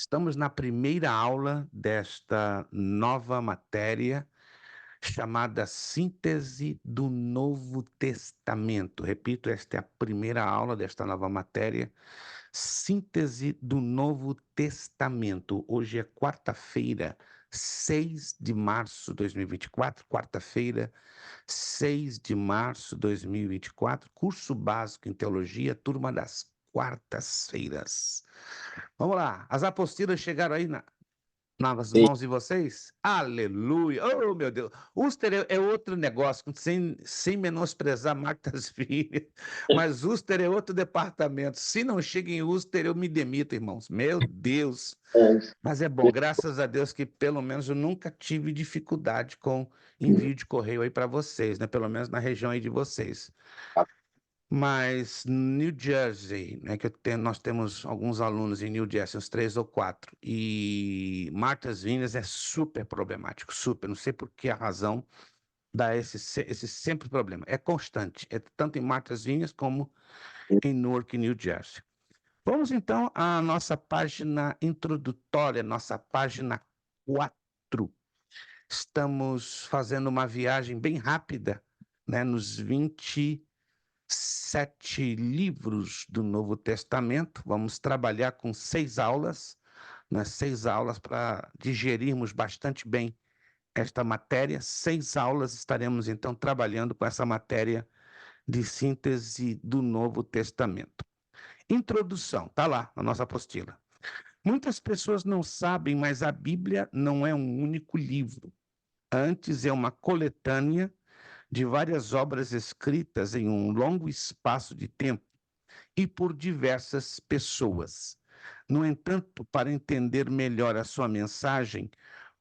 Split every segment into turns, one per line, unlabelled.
Estamos na primeira aula desta nova matéria chamada Síntese do Novo Testamento. Repito, esta é a primeira aula desta nova matéria, Síntese do Novo Testamento. Hoje é quarta-feira, 6 de março de 2024, quarta-feira, 6 de março de 2024, curso básico em teologia, turma das quartas-feiras. Vamos lá, as apostilas chegaram aí nas
Sim,
mãos de vocês? Aleluia! Oh, meu Deus! Uster é outro negócio, sem menosprezar Martas Filhas, mas Uster é outro departamento. Se não chega em Uster, eu me demito, irmãos. Meu Deus!
é.
Mas é bom, graças a Deus que pelo menos eu nunca tive dificuldade com envio de correio aí para vocês, né? Pelo menos na região aí de vocês. Mas New Jersey, né, nós temos alguns alunos em New Jersey, uns 3 ou 4, e Martha's Vineyard é super problemático, super, não sei por que a razão dá esse sempre problema, é constante, é tanto em Martha's Vineyard como em Newark, New Jersey. Vamos então à nossa página introdutória, nossa página 4. Estamos fazendo uma viagem bem rápida, né, nos 27 livros do Novo Testamento. Vamos trabalhar com 6 aulas, né? 6 aulas para digerirmos bastante bem esta matéria. 6 aulas estaremos então trabalhando com essa matéria de síntese do Novo Testamento. Introdução, está lá na nossa apostila. Muitas pessoas não sabem, mas a Bíblia não é um único livro. Antes é uma coletânea de várias obras escritas em um longo espaço de tempo e por diversas pessoas. No entanto, para entender melhor a sua mensagem,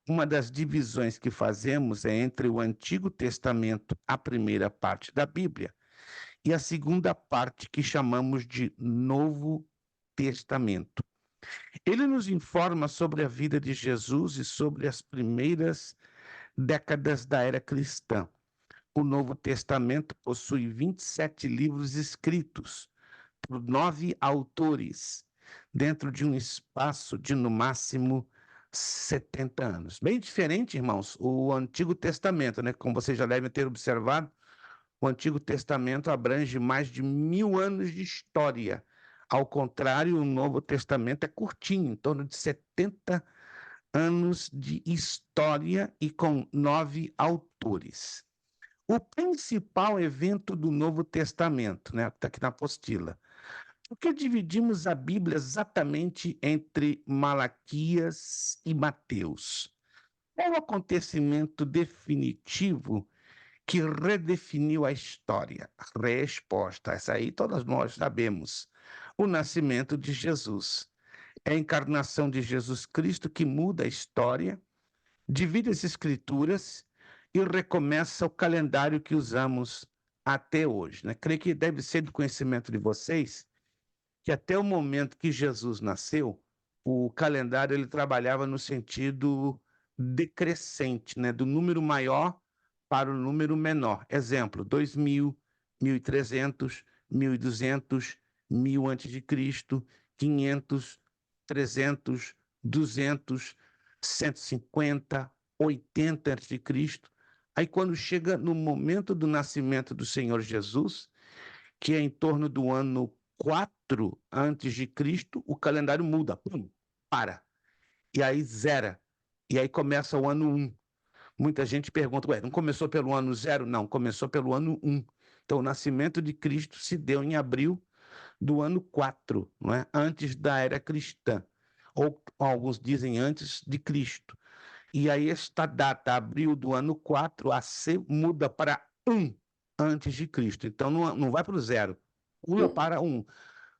uma das divisões que fazemos é entre o Antigo Testamento, a primeira parte da Bíblia, e a segunda parte que chamamos de Novo Testamento. Ele nos informa sobre a vida de Jesus e sobre as primeiras décadas da era cristã. O Novo Testamento possui 27 livros escritos por 9 autores, dentro de um espaço de, no máximo, 70 anos. Bem diferente, irmãos, o Antigo Testamento, né? Como vocês já devem ter observado, o Antigo Testamento abrange mais de 1000 anos de história. Ao contrário, o Novo Testamento é curtinho, em torno de 70 anos de história e com 9 autores. O principal evento do Novo Testamento, né? Está aqui na apostila. Por que dividimos a Bíblia exatamente entre Malaquias e Mateus? Qual o acontecimento definitivo que redefiniu a história? Resposta: essa aí todas nós sabemos. O nascimento de Jesus. É a encarnação de Jesus Cristo que muda a história, divide as escrituras e recomeça o calendário que usamos até hoje, né? Creio que deve ser do conhecimento de vocês que até o momento que Jesus nasceu, o calendário ele trabalhava no sentido decrescente, né? Do número maior para o número menor. Exemplo, 2000, 1300, 1200, 1000 antes de Cristo, 500, 300, 200, 150, 80 antes de Cristo. Aí quando chega no momento do nascimento do Senhor Jesus, que é em torno do ano 4 antes de Cristo, o calendário muda, pum, para. E aí zera. E aí começa o ano 1. Muita gente pergunta, ué, não começou pelo ano 0? Não, começou pelo ano 1. Então, o nascimento de Cristo se deu em abril do ano 4, não é? Antes da era cristã. Ou alguns dizem antes de Cristo. E aí esta data, abril do ano 4, AC, muda para 1 antes de Cristo. Então, não vai para o 0, pula para 1.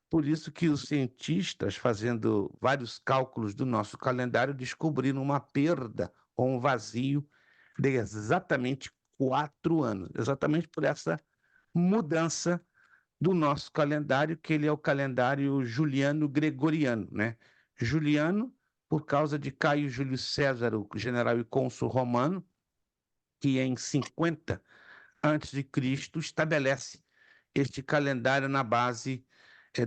Por isso que os cientistas, fazendo vários cálculos do nosso calendário, descobriram uma perda ou um vazio de exatamente 4 anos, exatamente por essa mudança do nosso calendário, que ele é o calendário juliano-gregoriano, né? Juliano, por causa de Caio Júlio César, o general e cônsul romano, que em 50 antes de Cristo estabelece este calendário na base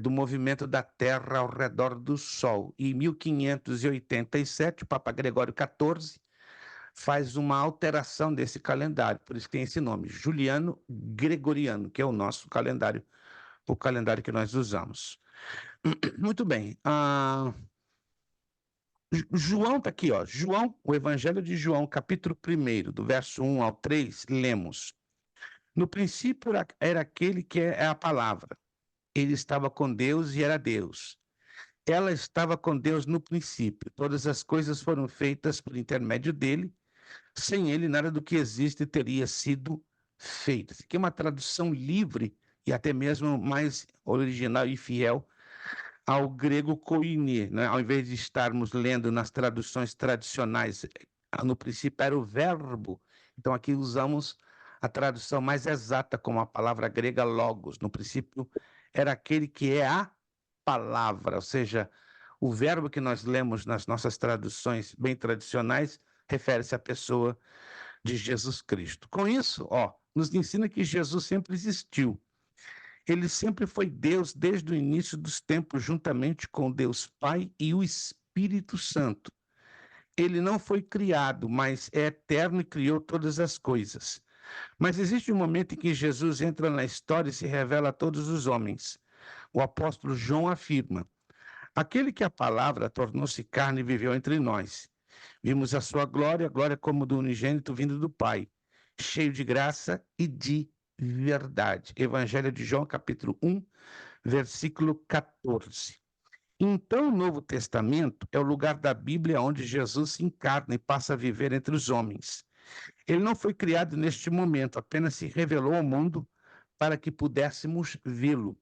do movimento da Terra ao redor do Sol. E em 1587, o Papa Gregório XIV faz uma alteração desse calendário, por isso que tem esse nome, Juliano Gregoriano, que é o nosso calendário, o calendário que nós usamos. Muito bem. João está aqui, ó. João, o Evangelho de João, capítulo 1, do verso 1 ao 3, lemos. No princípio era aquele que é a palavra. Ele estava com Deus e era Deus. Ela estava com Deus no princípio. Todas as coisas foram feitas por intermédio dele. Sem ele, nada do que existe teria sido feito. Isso aqui é uma tradução livre e até mesmo mais original e fiel ao grego koine, né? Ao invés de estarmos lendo nas traduções tradicionais, no princípio era o verbo. Então aqui usamos a tradução mais exata como a palavra grega logos. No princípio era aquele que é a palavra, ou seja, o verbo que nós lemos nas nossas traduções bem tradicionais refere-se à pessoa de Jesus Cristo. Com isso, ó, nos ensina que Jesus sempre existiu. Ele sempre foi Deus desde o início dos tempos, juntamente com Deus Pai e o Espírito Santo. Ele não foi criado, mas é eterno e criou todas as coisas. Mas existe um momento em que Jesus entra na história e se revela a todos os homens. O apóstolo João afirma: aquele que a palavra tornou-se carne e viveu entre nós. Vimos a sua glória, glória como do unigênito vindo do Pai, cheio de graça e de verdade. Evangelho de João, capítulo 1, versículo 14. Então, o Novo Testamento é o lugar da Bíblia onde Jesus se encarna e passa a viver entre os homens. Ele não foi criado neste momento, apenas se revelou ao mundo para que pudéssemos vê-lo.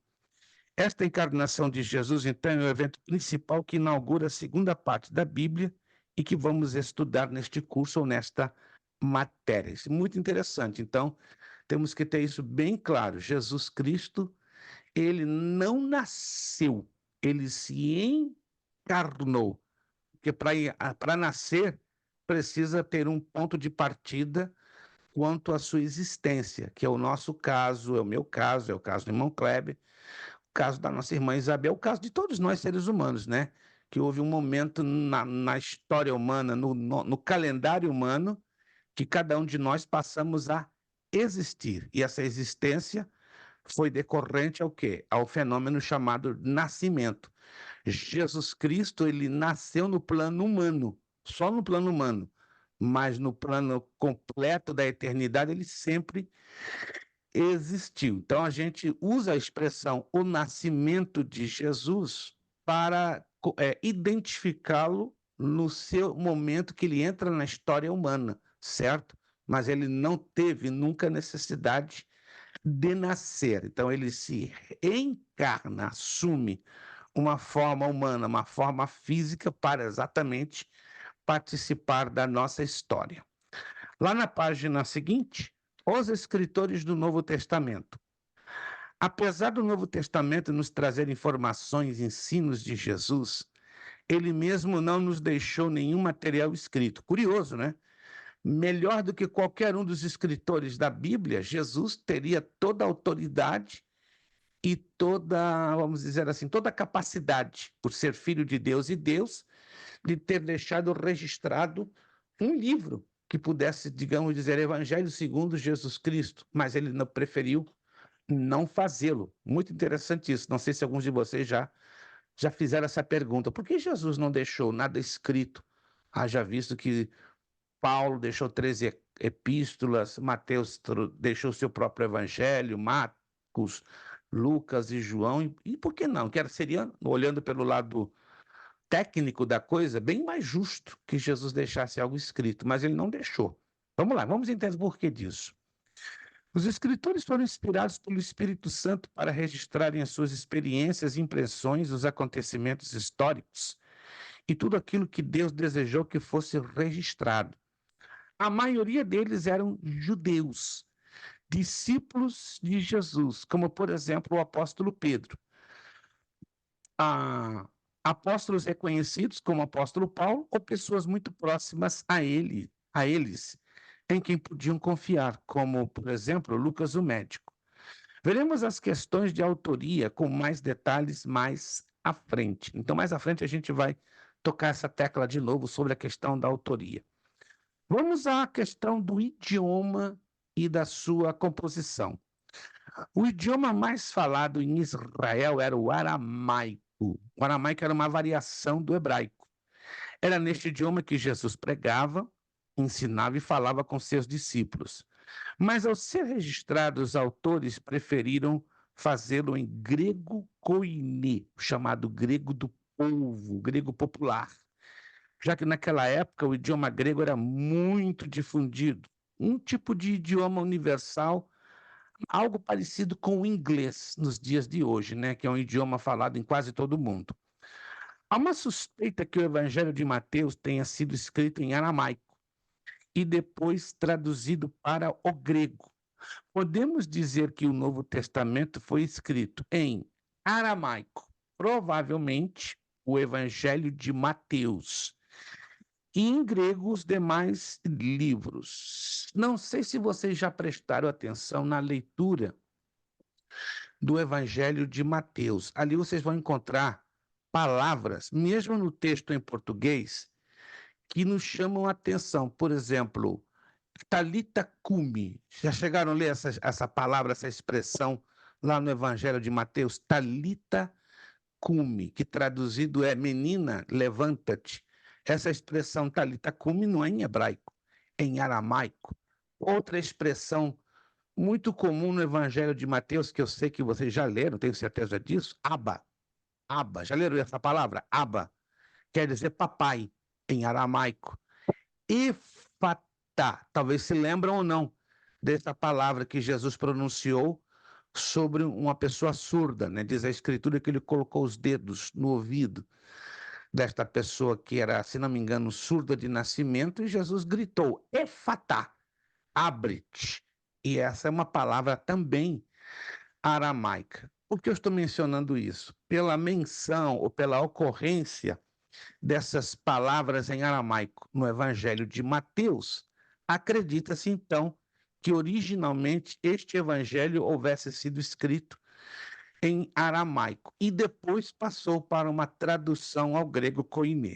Esta encarnação de Jesus, então, é o evento principal que inaugura a segunda parte da Bíblia e que vamos estudar neste curso ou nesta matéria. Isso é muito interessante. Então, temos que ter isso bem claro. Jesus Cristo, ele não nasceu, ele se encarnou. Porque para nascer, precisa ter um ponto de partida quanto à sua existência, que é o nosso caso, é o meu caso, é o caso do irmão Kleber, o caso da nossa irmã Isabel, o caso de todos nós seres humanos, né? Que houve um momento na história humana, no calendário humano, que cada um de nós passamos a existir. E essa existência foi decorrente ao quê? Ao fenômeno chamado nascimento. Jesus Cristo, ele nasceu no plano humano, só no plano humano, mas no plano completo da eternidade ele sempre existiu. Então a gente usa a expressão o nascimento de Jesus para identificá-lo no seu momento que ele entra na história humana, certo? Mas ele não teve nunca necessidade de nascer. Então ele se encarna, assume uma forma humana, uma forma física para exatamente participar da nossa história. Lá na página seguinte, os escritores do Novo Testamento. Apesar do Novo Testamento nos trazer informações e ensinos de Jesus, ele mesmo não nos deixou nenhum material escrito. Curioso, né? Melhor do que qualquer um dos escritores da Bíblia, Jesus teria toda a autoridade e toda, vamos dizer assim, toda a capacidade, por ser filho de Deus e Deus, de ter deixado registrado um livro que pudesse, digamos dizer, Evangelho segundo Jesus Cristo, mas ele não preferiu não fazê-lo. Muito interessante isso. Não sei se alguns de vocês já fizeram essa pergunta. Por que Jesus não deixou nada escrito? Haja visto que Paulo deixou 13 epístolas, Mateus deixou seu próprio evangelho, Marcos, Lucas e João. E por que não? Seria, olhando pelo lado técnico da coisa, bem mais justo que Jesus deixasse algo escrito, mas ele não deixou. Vamos lá, vamos entender por que disso. Os escritores foram inspirados pelo Espírito Santo para registrarem as suas experiências, impressões, os acontecimentos históricos e tudo aquilo que Deus desejou que fosse registrado. A maioria deles eram judeus, discípulos de Jesus, como, por exemplo, o apóstolo Pedro. Apóstolos reconhecidos como o apóstolo Paulo ou pessoas muito próximas a eles, em quem podiam confiar, como, por exemplo, Lucas o médico. Veremos as questões de autoria com mais detalhes mais à frente. Então, mais à frente, a gente vai tocar essa tecla de novo sobre a questão da autoria. Vamos à questão do idioma e da sua composição. O idioma mais falado em Israel era o aramaico. O aramaico era uma variação do hebraico. Era neste idioma que Jesus pregava, ensinava e falava com seus discípulos. Mas, ao ser registrados, os autores preferiram fazê-lo em grego koiné, chamado grego do povo, grego popular, já que naquela época o idioma grego era muito difundido, um tipo de idioma universal, algo parecido com o inglês nos dias de hoje, né, que é um idioma falado em quase todo mundo. Há uma suspeita que o Evangelho de Mateus tenha sido escrito em aramaico e depois traduzido para o grego. Podemos dizer que o Novo Testamento foi escrito em aramaico, provavelmente o Evangelho de Mateus, e em grego os demais livros. Não sei se vocês já prestaram atenção na leitura do Evangelho de Mateus. Ali vocês vão encontrar palavras, mesmo no texto em português, que nos chamam a atenção. Por exemplo, Talita cumi. Já chegaram a ler essa palavra, essa expressão lá no Evangelho de Mateus? Talita cumi, que traduzido é menina, levanta-te. Essa expressão Talita cumi não é em hebraico, é em aramaico. Outra expressão muito comum no Evangelho de Mateus, que eu sei que vocês já leram, tenho certeza disso, Abba. Abba. Já leram essa palavra? Abba. Quer dizer papai, em aramaico. Efatá, talvez se lembram ou não dessa palavra que Jesus pronunciou sobre uma pessoa surda, né? Diz a Escritura que ele colocou os dedos no ouvido desta pessoa que era, se não me engano, surda de nascimento, e Jesus gritou: Efatá, abre-te. E essa é uma palavra também aramaica. Por que eu estou mencionando isso? Pela menção ou pela ocorrência dessas palavras em aramaico no Evangelho de Mateus, acredita-se então que originalmente este evangelho houvesse sido escrito em aramaico e depois passou para uma tradução ao grego koiné.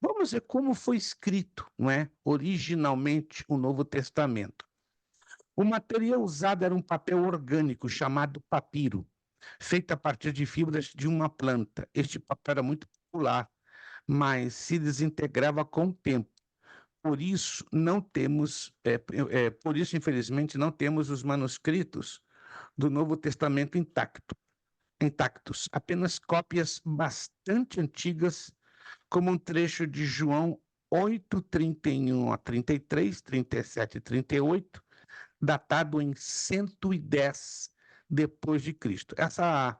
Vamos ver como foi escrito, não é, originalmente o Novo Testamento. O material usado era um papel orgânico chamado papiro, feito a partir de fibras de uma planta. Este papel era muito popular, mas se desintegrava com o tempo. Por isso, não temos, por isso, infelizmente, não temos os manuscritos do Novo Testamento intactos, apenas cópias bastante antigas, como um trecho de João 8, 31 a 33, 37 e 38, datado em 110 depois de Cristo. Essa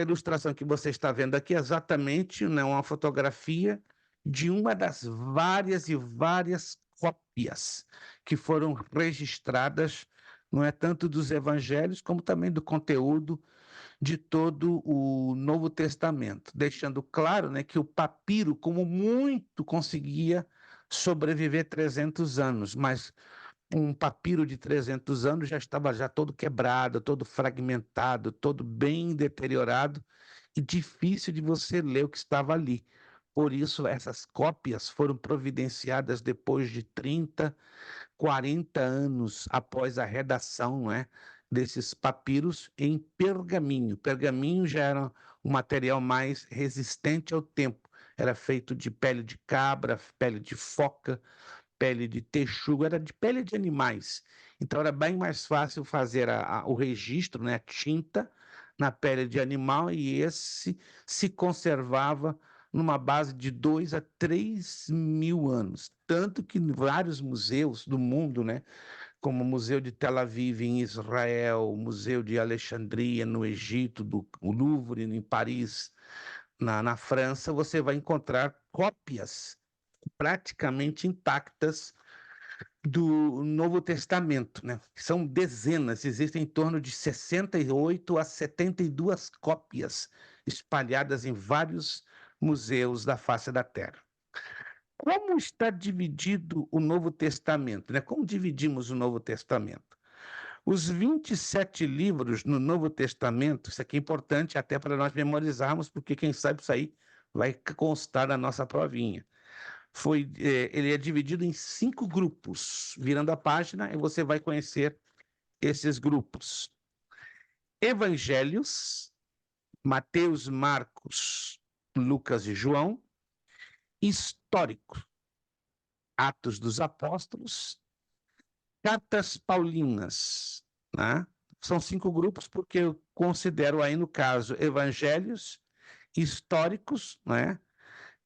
ilustração que você está vendo aqui é exatamente, né, uma fotografia de uma das várias e várias cópias que foram registradas, não é tanto dos evangelhos, como também do conteúdo de todo o Novo Testamento, deixando claro, né, que o papiro, como muito, conseguia sobreviver 300 anos, mas um papiro de 300 anos já estava já todo quebrado, todo fragmentado, todo bem deteriorado e difícil de você ler o que estava ali. Por isso, essas cópias foram providenciadas depois de 30, 40 anos após a redação, não é, desses papiros em pergaminho. Pergaminho já era um material mais resistente ao tempo. Era feito de pele de cabra, pele de foca, pele de texugo, era de pele de animais. Então era bem mais fácil fazer o registro, né, a tinta na pele de animal, e esse se conservava numa base de 2 a 3 mil anos. Tanto que vários museus do mundo, né, como o Museu de Tel Aviv em Israel, o Museu de Alexandria no Egito, o Louvre em Paris, na França, você vai encontrar cópias praticamente intactas do Novo Testamento, né? São dezenas, existem em torno de 68 a 72 cópias espalhadas em vários museus da face da Terra. Como está dividido o Novo Testamento, né? Como dividimos o Novo Testamento? Os 27 livros no Novo Testamento, isso aqui é importante até para nós memorizarmos, porque quem sabe isso aí vai constar na nossa provinha. Ele é dividido em 5 grupos. Virando a página, e você vai conhecer esses grupos. Evangelhos, Mateus, Marcos, Lucas e João. Histórico, Atos dos Apóstolos. Cartas Paulinas, né? São 5 grupos, porque eu considero aí, no caso, evangelhos, históricos, né?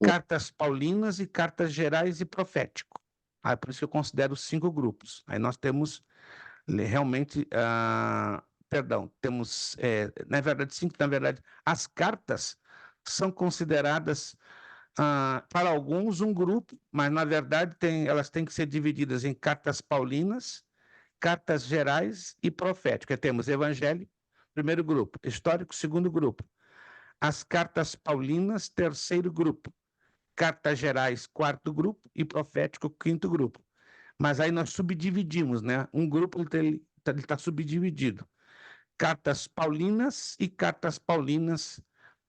Cartas Paulinas e cartas gerais e profético. Aí, por isso que eu considero 5 grupos. Aí nós temos realmente, perdão, temos, na verdade, 5, na verdade, as cartas são consideradas, para alguns, um grupo, mas, na verdade, elas têm que ser divididas em cartas paulinas, cartas gerais e proféticas. Temos evangelho, primeiro grupo, histórico, segundo grupo. As cartas paulinas, terceiro grupo. Cartas gerais, quarto grupo, e profético, quinto grupo. Mas aí nós subdividimos, né? Um grupo ele está subdividido. Cartas paulinas e cartas paulinas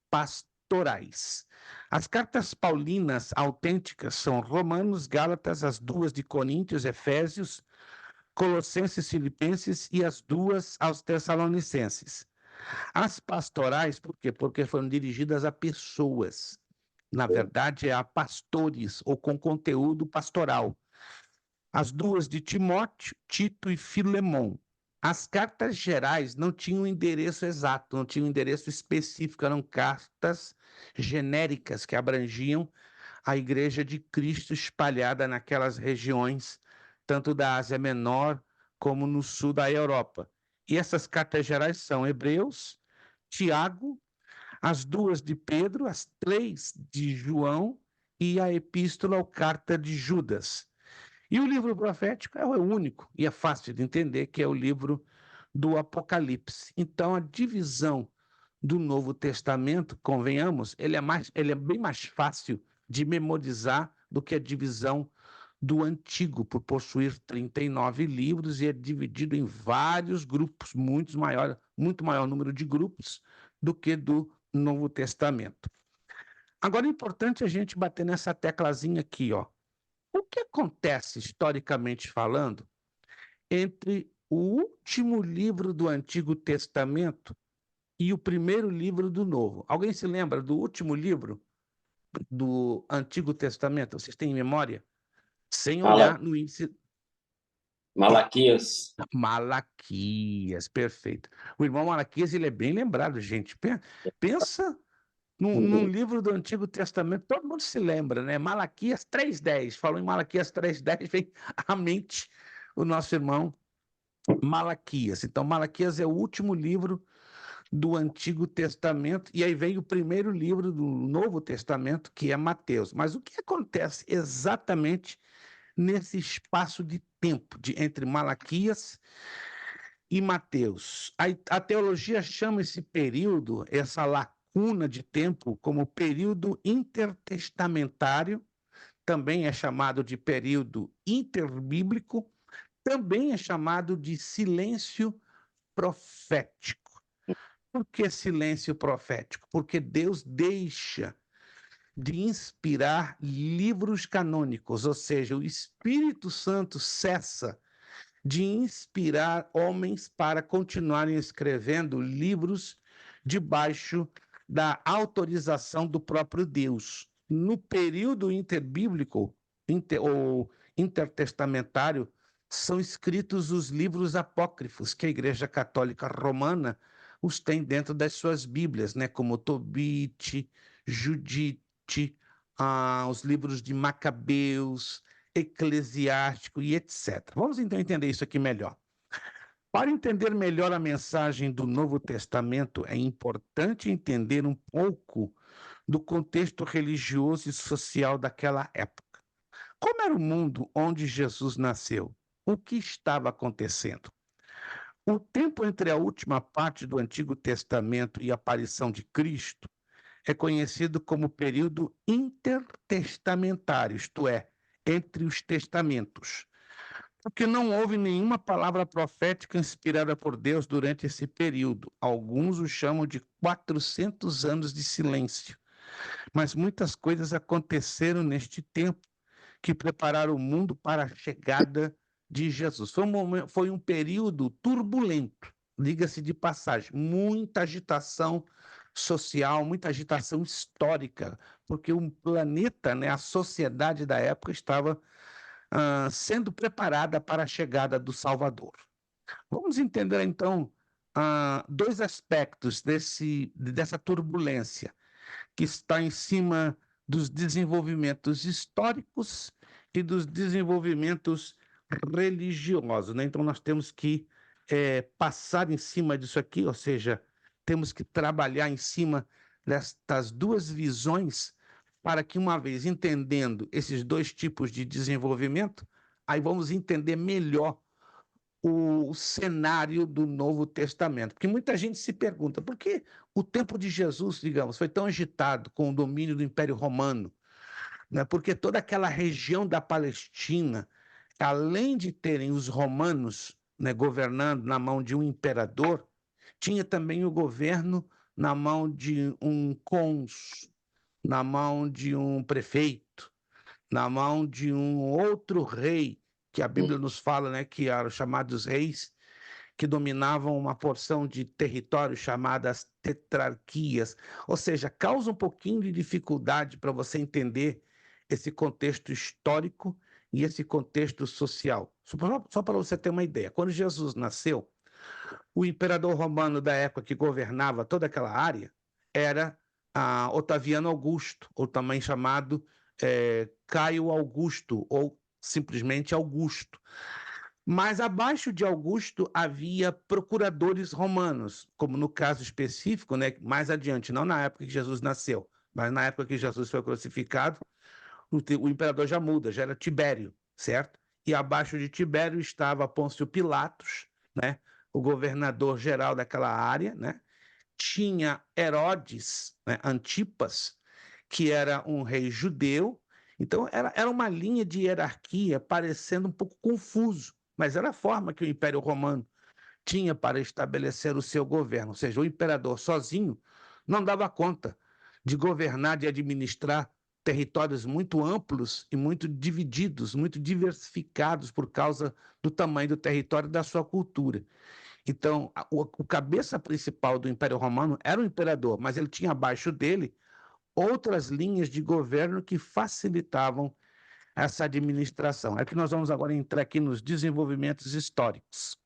pastorais. As cartas paulinas autênticas são Romanos, Gálatas, as 2 de Coríntios, Efésios, Colossenses, Filipenses e as 2 aos Tessalonicenses. As pastorais, por quê? Porque foram dirigidas a pessoas. Na verdade, é a pastores, ou com conteúdo pastoral. As 2 de Timóteo, Tito e Filemon. As cartas gerais não tinham endereço exato, não tinham endereço específico, eram cartas genéricas que abrangiam a Igreja de Cristo espalhada naquelas regiões, tanto da Ásia Menor como no sul da Europa. E essas cartas gerais são Hebreus, Tiago, as 2 de Pedro, as 3 de João e a Epístola ou Carta de Judas. E o livro profético é o único, e é fácil de entender, que é o livro do Apocalipse. Então, a divisão do Novo Testamento, convenhamos, ele é bem mais fácil de memorizar do que a divisão do Antigo, por possuir 39 livros, e é dividido em vários grupos, muito maior número de grupos do que do Novo Testamento. Agora, é importante a gente bater nessa teclazinha aqui, ó. O que acontece, historicamente falando, entre o último livro do Antigo Testamento e o primeiro livro do Novo? Alguém se lembra do último livro do Antigo Testamento? Vocês têm memória? Sem olhar no índice.
Malaquias.
Malaquias, perfeito. O irmão Malaquias, ele é bem lembrado, gente. Pensa num livro do Antigo Testamento, todo mundo se lembra, né? Malaquias 3:10. Falou em Malaquias 3:10, vem à mente o nosso irmão Malaquias. Então, Malaquias é o último livro do Antigo Testamento, e aí vem o primeiro livro do Novo Testamento, que é Mateus. Mas o que acontece exatamente nesse espaço de tempo entre Malaquias e Mateus? A teologia chama esse período, essa lacuna de tempo, como período intertestamentário, também é chamado de período interbíblico, também é chamado de silêncio profético. Por que silêncio profético? Porque Deus deixa de inspirar livros canônicos, ou seja, o Espírito Santo cessa de inspirar homens para continuarem escrevendo livros debaixo da autorização do próprio Deus. No período interbíblico ou intertestamentário, são escritos os livros apócrifos, que a Igreja Católica Romana os tem dentro das suas Bíblias, né? Como Tobit, Judite, os livros de Macabeus, Eclesiástico e etc. Vamos então entender isso aqui melhor. Para entender melhor a mensagem do Novo Testamento, é importante entender um pouco do contexto religioso e social daquela época. Como era o mundo onde Jesus nasceu? O que estava acontecendo? O tempo entre a última parte do Antigo Testamento e a aparição de Cristo é conhecido como período intertestamentário, isto é, entre os testamentos. Porque não houve nenhuma palavra profética inspirada por Deus durante esse período. Alguns o chamam de 400 anos de silêncio. Mas muitas coisas aconteceram neste tempo que prepararam o mundo para a chegada de Jesus. Foi um período turbulento, diga-se de passagem, muita agitação social, muita agitação histórica, porque o planeta, né, a sociedade da época estava sendo preparada para a chegada do Salvador. Vamos entender então dois aspectos dessa turbulência que está em cima dos desenvolvimentos históricos e dos desenvolvimentos religiosos, né? Então, nós temos que passar em cima disso aqui, ou seja, temos que trabalhar em cima destas duas visões para que, uma vez entendendo esses dois tipos de desenvolvimento, aí vamos entender melhor o cenário do Novo Testamento. Porque muita gente se pergunta por que o tempo de Jesus, digamos, foi tão agitado com o domínio do Império Romano, né? Porque toda aquela região da Palestina, além de terem os romanos, né, governando na mão de um imperador, tinha também o governo na mão de um cônsul, na mão de um prefeito, na mão de um outro rei, que a Bíblia nos fala, né, que eram chamados reis, que dominavam uma porção de território chamadas tetrarquias, ou seja, causa um pouquinho de dificuldade para você entender esse contexto histórico e esse contexto social. Só para você ter uma ideia, quando Jesus nasceu, o imperador romano da época que governava toda aquela área era Otaviano Augusto, ou também chamado Caio Augusto, ou simplesmente Augusto. Mas abaixo de Augusto havia procuradores romanos, como no caso específico, né, mais adiante, não na época que Jesus nasceu, mas na época que Jesus foi crucificado, o imperador já muda, já era Tibério, certo? E abaixo de Tibério estava Pôncio Pilatos, né, o governador geral daquela área, né? Tinha Herodes, né, Antipas, que era um rei judeu. Então, era uma linha de hierarquia parecendo um pouco confuso, mas era a forma que o Império Romano tinha para estabelecer o seu governo. Ou seja, o imperador sozinho não dava conta de governar, de administrar territórios muito amplos e muito divididos, muito diversificados por causa do tamanho do território e da sua cultura. Então, o cabeça principal do Império Romano era o imperador, mas ele tinha abaixo dele outras linhas de governo que facilitavam essa administração. É que nós vamos agora entrar aqui nos desenvolvimentos históricos.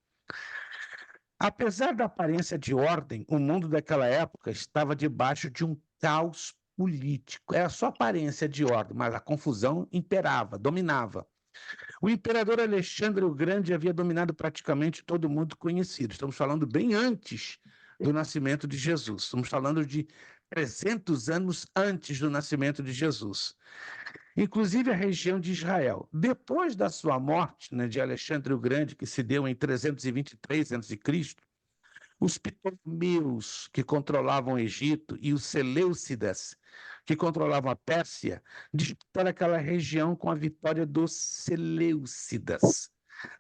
Apesar da aparência de ordem, o mundo daquela época estava debaixo de um caos político. Era só aparência de ordem, mas a confusão imperava, dominava. O imperador Alexandre o Grande havia dominado praticamente todo mundo conhecido. Estamos falando bem antes do nascimento de Jesus. Estamos falando de 300 anos antes do nascimento de Jesus. Inclusive a região de Israel. Depois da sua morte, né, de Alexandre o Grande, que se deu em 323 a.C., os Ptolomeus, que controlavam o Egito, e os Seleucidas, que controlavam a Pérsia, disputaram aquela região com a vitória dos Seleucidas.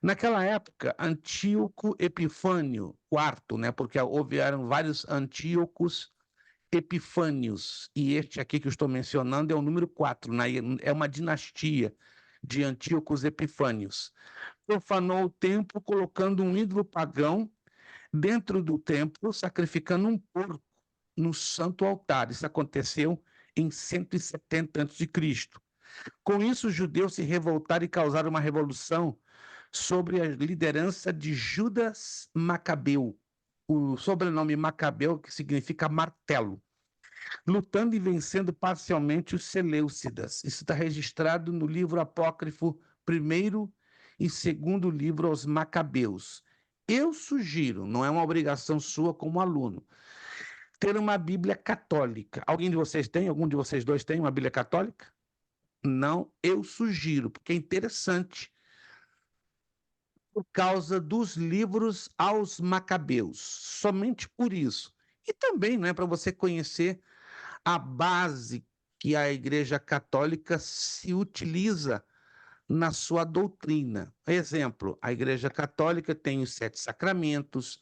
Naquela época, Antíoco Epifânio IV, né, porque houveram vários Antíocos Epifânios, e este aqui que eu estou mencionando é o número 4, né, é uma dinastia de Antíocos Epifânios. Profanou o templo colocando um ídolo pagão dentro do templo, sacrificando um porco no santo altar. Isso aconteceu em 170 a.C. Com isso, os judeus se revoltaram e causaram uma revolução sobre a liderança de Judas Macabeu, o sobrenome Macabeu, que significa martelo, lutando e vencendo parcialmente os Seleucidas. Isso está registrado no livro apócrifo primeiro e segundo livro aos Macabeus. Eu sugiro, não é uma obrigação sua como aluno, ter uma Bíblia católica. Alguém de vocês tem? Algum de vocês dois tem uma Bíblia católica? Não, eu sugiro, porque é interessante por causa dos livros aos Macabeus, somente por isso. E também, não é para você conhecer a base que a Igreja Católica se utiliza na sua doutrina. Exemplo, a Igreja Católica tem os 7 sacramentos,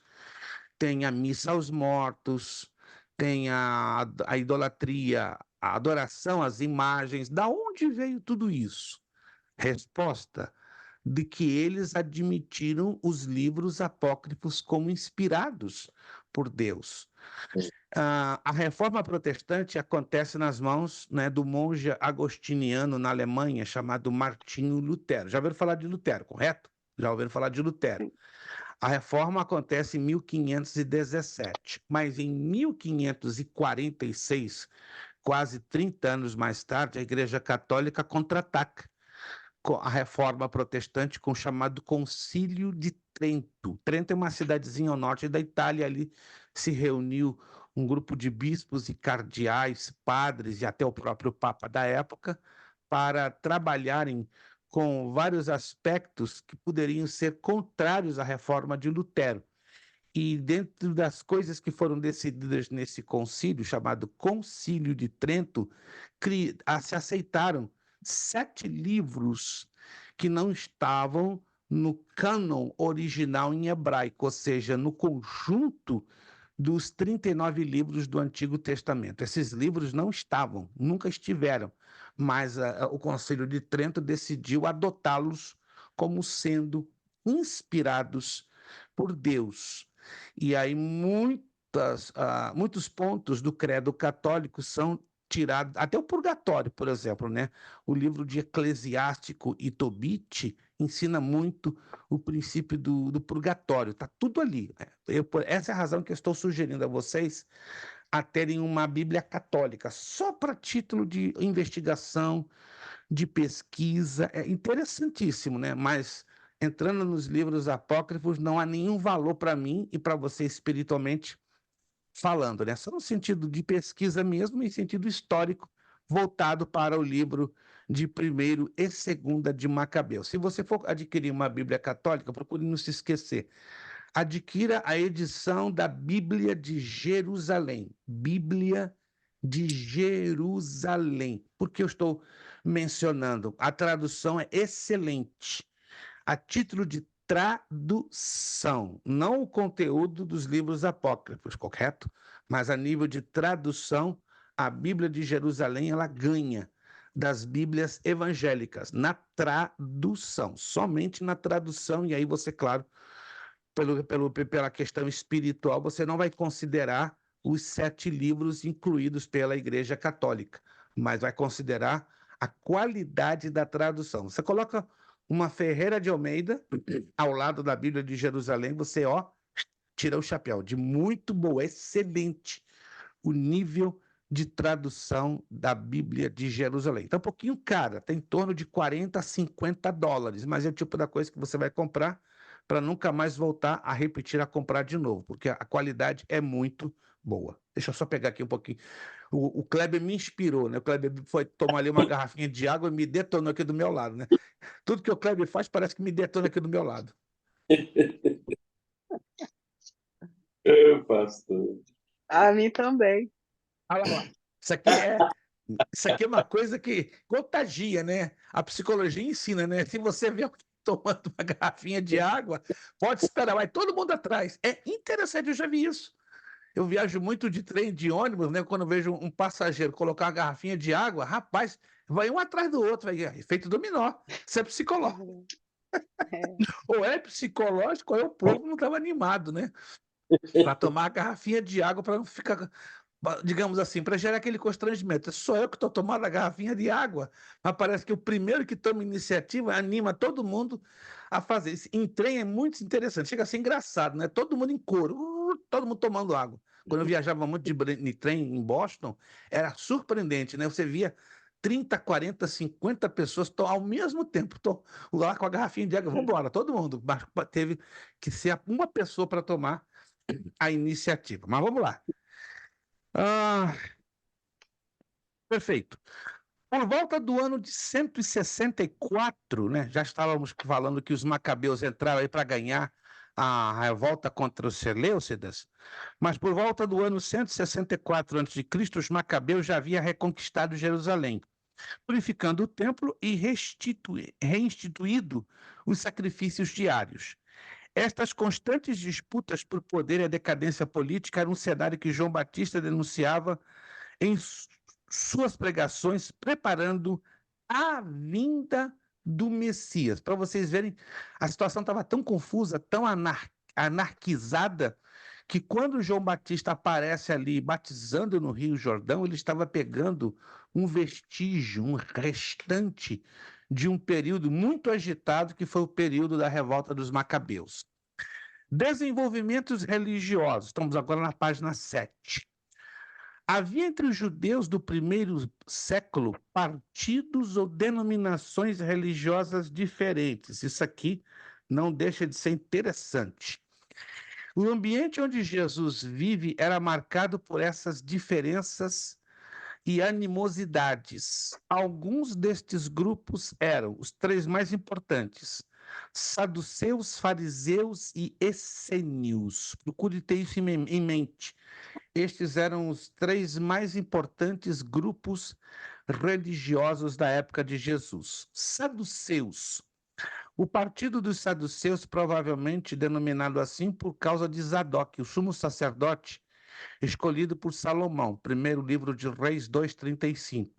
tem a missa aos mortos, tem a idolatria, a adoração às imagens. Da onde veio tudo isso? Resposta: de que eles admitiram os livros apócrifos como inspirados por Deus. A reforma protestante acontece nas mãos, né, do monge agostiniano na Alemanha chamado Martinho Lutero. Já ouviram falar de Lutero, correto? Já ouviram falar de Lutero. A reforma acontece em 1517, mas em 1546, quase 30 anos mais tarde, a Igreja Católica contra-ataca a reforma protestante com o chamado Concílio de Trento. Trento é uma cidadezinha ao norte da Itália, ali se reuniu um grupo de bispos e cardeais, padres e até o próprio Papa da época, para trabalharem com vários aspectos que poderiam ser contrários à reforma de Lutero. E dentro das coisas que foram decididas nesse concílio, chamado Concílio de Trento, se aceitaram 7 livros que não estavam no cânon original em hebraico, ou seja, no conjunto dos 39 livros do Antigo Testamento. Esses livros não estavam, nunca estiveram, mas o Concílio de Trento decidiu adotá-los como sendo inspirados por Deus. E aí muitos pontos do credo católico são tirados, até o purgatório, por exemplo, né? O livro de Eclesiástico e Tobit ensina muito o princípio do purgatório, está tudo ali. Essa é a razão que eu estou sugerindo a vocês a terem uma Bíblia católica, só para título de investigação, de pesquisa, é interessantíssimo, né? Mas entrando nos livros apócrifos, não há nenhum valor para mim e para você espiritualmente falando, né? Só no sentido de pesquisa mesmo, em sentido histórico, voltado para o livro de 1º e 2º de Macabeu. Se você for adquirir uma Bíblia católica, procure não se esquecer. Adquira a edição da Bíblia de Jerusalém. Bíblia de Jerusalém. Por que eu estou mencionando? A tradução é excelente. A título de tradução, não o conteúdo dos livros apócrifos, correto? Mas a nível de tradução, a Bíblia de Jerusalém ela ganha das Bíblias evangélicas na tradução, somente na tradução, e aí você, claro, pela questão espiritual, você não vai considerar os 7 livros incluídos pela Igreja Católica, mas vai considerar a qualidade da tradução. Você coloca uma Ferreira de Almeida ao lado da Bíblia de Jerusalém, você, tira o chapéu, de muito boa, excelente o nível de tradução da Bíblia de Jerusalém. Então, um pouquinho cara, tem em torno de 40 a 50 dólares, mas é o tipo da coisa que você vai comprar para nunca mais voltar a repetir a comprar de novo, porque a qualidade é muito boa. Deixa eu só pegar aqui um pouquinho. O Kleber me inspirou, né? O Kleber foi tomar ali uma garrafinha de água e me detonou aqui do meu lado, né? Tudo que o Kleber faz parece que me detona aqui do meu lado.
Eu faço tudo.
A mim também.
Olha lá. Isso aqui é uma coisa que contagia, né? A psicologia ensina, né? Se você vê alguém tomando uma garrafinha de água, pode esperar, vai todo mundo atrás. É interessante, eu já vi isso. Eu viajo muito de trem, de ônibus, né? Quando eu vejo um passageiro colocar uma garrafinha de água, rapaz, vai um atrás do outro, vai efeito dominó. Isso é psicológico. Ou é psicológico, ou é o povo não estava animado, né? Para tomar a garrafinha de água, para não ficar, digamos assim, para gerar aquele constrangimento. Sou eu que estou tomando a garrafinha de água, mas parece que o primeiro que toma iniciativa anima todo mundo a fazer isso. Em trem é muito interessante, chega a ser engraçado, né? Todo mundo em coro, todo mundo tomando água. Quando eu viajava muito de trem em Boston, era surpreendente, né? Você via 30, 40, 50 pessoas ao mesmo tempo lá com a garrafinha de água. Vamos embora, todo mundo. Mas teve que ser uma pessoa para tomar a iniciativa. Mas vamos lá. Perfeito. Por volta do ano de 164, né, já estávamos falando que os macabeus entraram aí para ganhar a revolta contra os Seleucidas, mas por volta do ano 164 a.C., os macabeus já haviam reconquistado Jerusalém. purificando o templo e reinstituído os sacrifícios diários. Estas constantes disputas por poder e a decadência política era um cenário que João Batista denunciava em suas pregações, preparando a vinda do Messias. Para vocês verem, a situação estava tão confusa, tão anarquizada, que quando João Batista aparece ali batizando no Rio Jordão, ele estava pegando um vestígio, um restante de um período muito agitado, que foi o período da revolta dos Macabeus. Desenvolvimentos religiosos, estamos agora na página 7. Havia entre os judeus do primeiro século partidos ou denominações religiosas diferentes. Isso aqui não deixa de ser interessante. O ambiente onde Jesus vive era marcado por essas diferenças e animosidades. Alguns destes grupos eram os três mais importantes: saduceus, fariseus e essênios. Procure ter isso em mente. Estes eram os três mais importantes grupos religiosos da época de Jesus. Saduceus. O partido dos saduceus, provavelmente denominado assim por causa de Zadok, o sumo sacerdote, escolhido por Salomão, primeiro livro de Reis 2:35.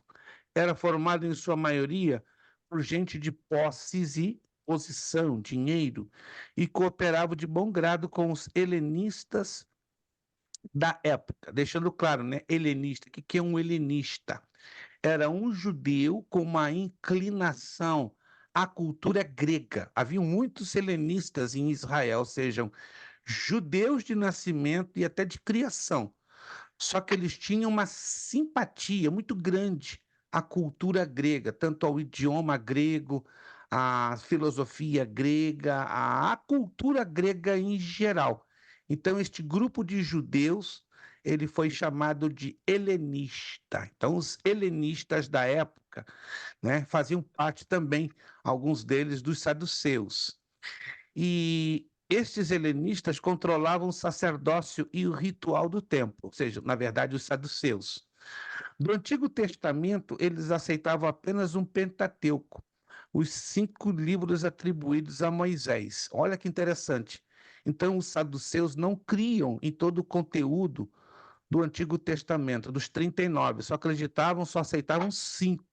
Era formado em sua maioria por gente de posses e posição, dinheiro, e cooperava de bom grado com os helenistas da época. Deixando claro, né? Helenista. O que é um helenista? Era um judeu com uma inclinação à cultura grega. Havia muitos helenistas em Israel, sejam judeus de nascimento e até de criação. Só que eles tinham uma simpatia muito grande à cultura grega, tanto ao idioma grego, à filosofia grega, à cultura grega em geral. Então, este grupo de judeus, ele foi chamado de helenista. Então, os helenistas da época, né, faziam parte também, alguns deles, dos saduceus. E estes helenistas controlavam o sacerdócio e o ritual do templo, ou seja, na verdade, os saduceus. Do Antigo Testamento, eles aceitavam apenas um Pentateuco, os 5 livros atribuídos a Moisés. Olha que interessante. Então, os saduceus não criam em todo o conteúdo do Antigo Testamento, dos 39, só acreditavam, só aceitavam 5.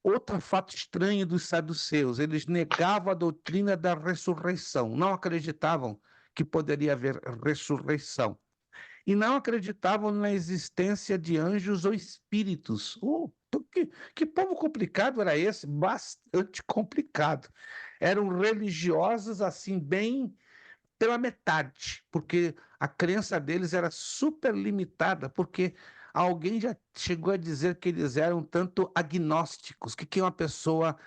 Outro fato estranho dos saduceus, eles negavam a doutrina da ressurreição, não acreditavam que poderia haver ressurreição. E não acreditavam na existência de anjos ou espíritos. Que povo complicado era esse? Bastante complicado. Eram religiosos, assim, bem pela metade, porque a crença deles era super limitada, porque alguém já chegou a dizer que eles eram tanto agnósticos. O que é uma pessoa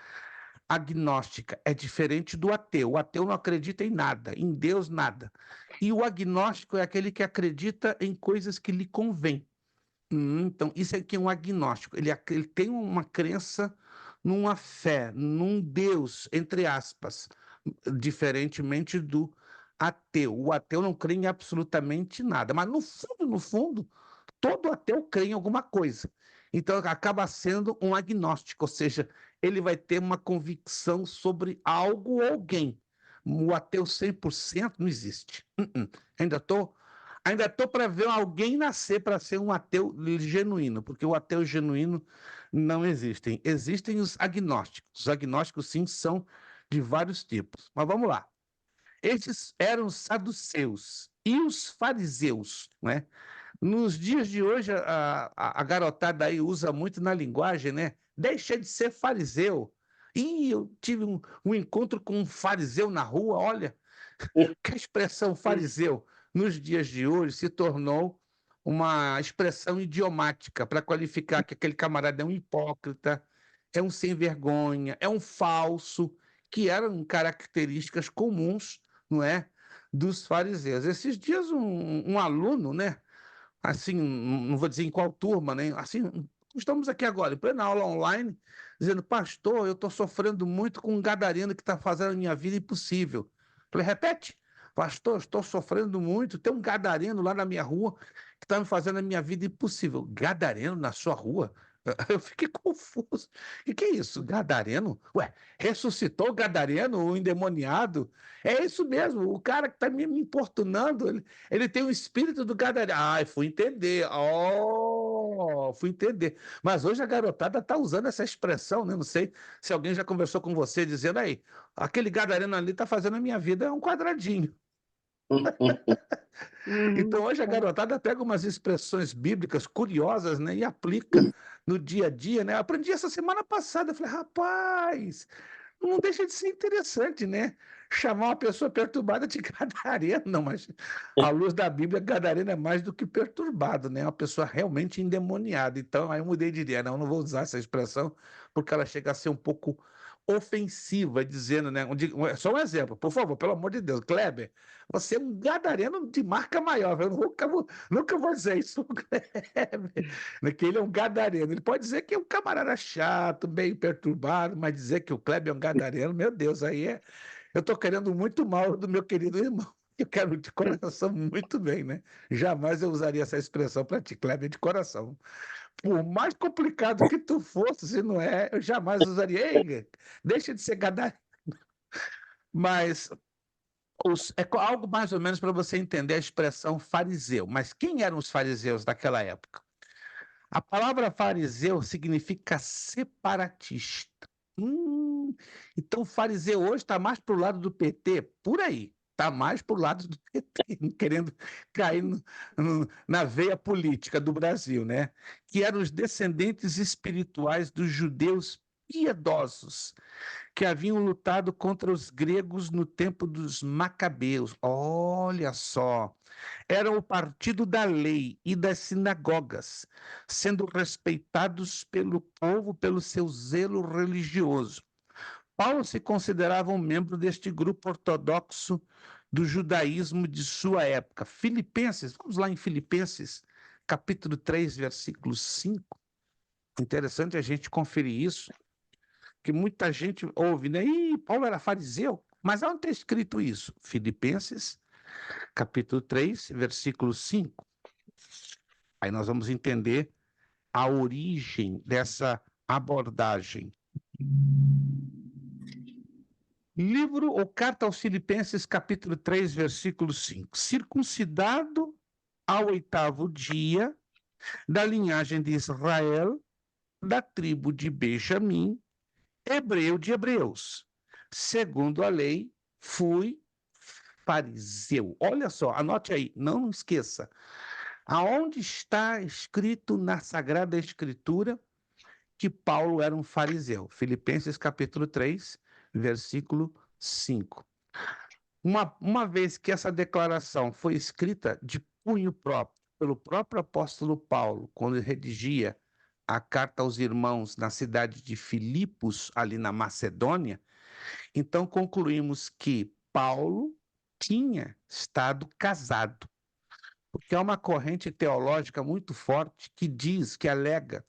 agnóstica? É diferente do ateu. O ateu não acredita em nada, em Deus nada. E o agnóstico é aquele que acredita em coisas que lhe convêm. Então, isso aqui é um agnóstico. Ele tem uma crença numa fé, num Deus, entre aspas, diferentemente do ateu. O ateu não crê em absolutamente nada, mas no fundo, todo ateu crê em alguma coisa. Então, acaba sendo um agnóstico, ou seja, ele vai ter uma convicção sobre algo ou alguém. O ateu 100% não existe. Ainda estou ainda tô para ver alguém nascer para ser um ateu genuíno, porque o ateu genuíno não existem. Existem os agnósticos. Os agnósticos, sim, são de vários tipos. Mas vamos lá. Esses eram os saduceus e os fariseus, né? Nos dias de hoje, a garotada aí usa muito na linguagem, né? Deixa de ser fariseu. E eu tive um encontro com um fariseu na rua, olha, que a expressão fariseu, nos dias de hoje, se tornou uma expressão idiomática para qualificar que aquele camarada é um hipócrita, é um sem vergonha, é um falso, que eram características comuns, não é, dos fariseus. Esses dias um aluno, né, assim, não vou dizer em qual turma, né, assim, estamos aqui agora, em plena aula online, dizendo, pastor, eu estou sofrendo muito com um gadareno que está fazendo a minha vida impossível. Falei, repete. Pastor, estou sofrendo muito. Tem um gadareno lá na minha rua que está me fazendo a minha vida impossível. Gadareno na sua rua? Eu fiquei confuso. O que é isso? Gadareno? Ué, ressuscitou o Gadareno, o endemoniado? É isso mesmo, o cara que está me importunando, ele tem o espírito do Gadareno. Ai, fui entender. Oh, fui entender. Mas hoje a garotada está usando essa expressão, né? Não sei se alguém já conversou com você dizendo aí, aquele Gadareno ali está fazendo a minha vida um quadradinho. Então, hoje a garotada pega umas expressões bíblicas curiosas, né, e aplica no dia a dia, né? Eu aprendi essa semana passada. Eu falei, rapaz, não deixa de ser interessante, né? Chamar uma pessoa perturbada de gadareno, não, mas à luz da Bíblia, gadareno é mais do que perturbado, né? É uma pessoa realmente endemoniada. Então, aí eu mudei de ideia, não vou usar essa expressão, porque ela chega a ser um pouco ofensiva, dizendo, né? Só um exemplo, por favor, pelo amor de Deus, Kleber, você é um gadareno de marca maior, eu nunca vou dizer isso pro Kleber, né, que ele é um gadareno. Ele pode dizer que é um camarada chato, meio perturbado, mas dizer que o Kleber é um gadareno, meu Deus, aí é. Eu estou querendo muito mal do meu querido irmão. Eu quero de coração muito bem, né? Jamais eu usaria essa expressão para ti, Kleber, de coração. Por mais complicado que tu fosse, se não é, eu jamais usaria. Ei, deixa de ser gadareno. Mas algo mais ou menos para você entender a expressão fariseu. Mas quem eram os fariseus daquela época? A palavra fariseu significa separatista. Então, o fariseu hoje está mais para o lado do PT, por aí. Está mais para o lado do PT, querendo cair na veia política do Brasil, né? Que eram os descendentes espirituais dos judeus piedosos, que haviam lutado contra os gregos no tempo dos Macabeus. Olha só, eram o partido da lei e das sinagogas, sendo respeitados pelo povo pelo seu zelo religioso. Paulo se considerava um membro deste grupo ortodoxo do judaísmo de sua época. Filipenses, vamos lá em Filipenses, capítulo 3, versículo 5. Interessante a gente conferir isso, que muita gente ouve, né? Ih, Paulo era fariseu. Mas onde está escrito isso? Filipenses, capítulo 3, versículo 5. Aí nós vamos entender a origem dessa abordagem. Livro ou carta aos Filipenses, capítulo 3, versículo 5. Circuncidado ao 8º dia, da linhagem de Israel, da tribo de Benjamim, hebreu de hebreus. Segundo a lei, fui fariseu. Olha só, anote aí, não esqueça. Aonde está escrito na Sagrada Escritura que Paulo era um fariseu? Filipenses capítulo 3, versículo 5. Uma vez que essa declaração foi escrita de punho próprio, pelo próprio apóstolo Paulo, quando ele redigia a carta aos irmãos na cidade de Filipos, ali na Macedônia, então concluímos que Paulo tinha estado casado, porque há uma corrente teológica muito forte que diz, que alega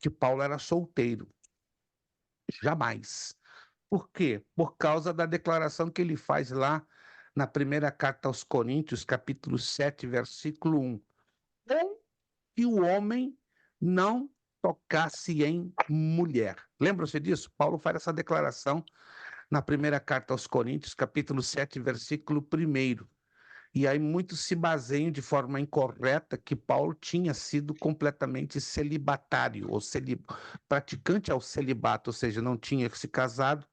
que Paulo era solteiro. Jamais. Por quê? Por causa da declaração que ele faz lá na primeira carta aos Coríntios, capítulo 7, versículo 1. Ou que o homem não tocasse em mulher. Lembram-se disso? Paulo faz essa declaração na primeira carta aos Coríntios, capítulo 7, versículo 1. E aí muitos se baseiam de forma incorreta que Paulo tinha sido completamente celibatário, ou praticante ao celibato, ou seja, não tinha se casado,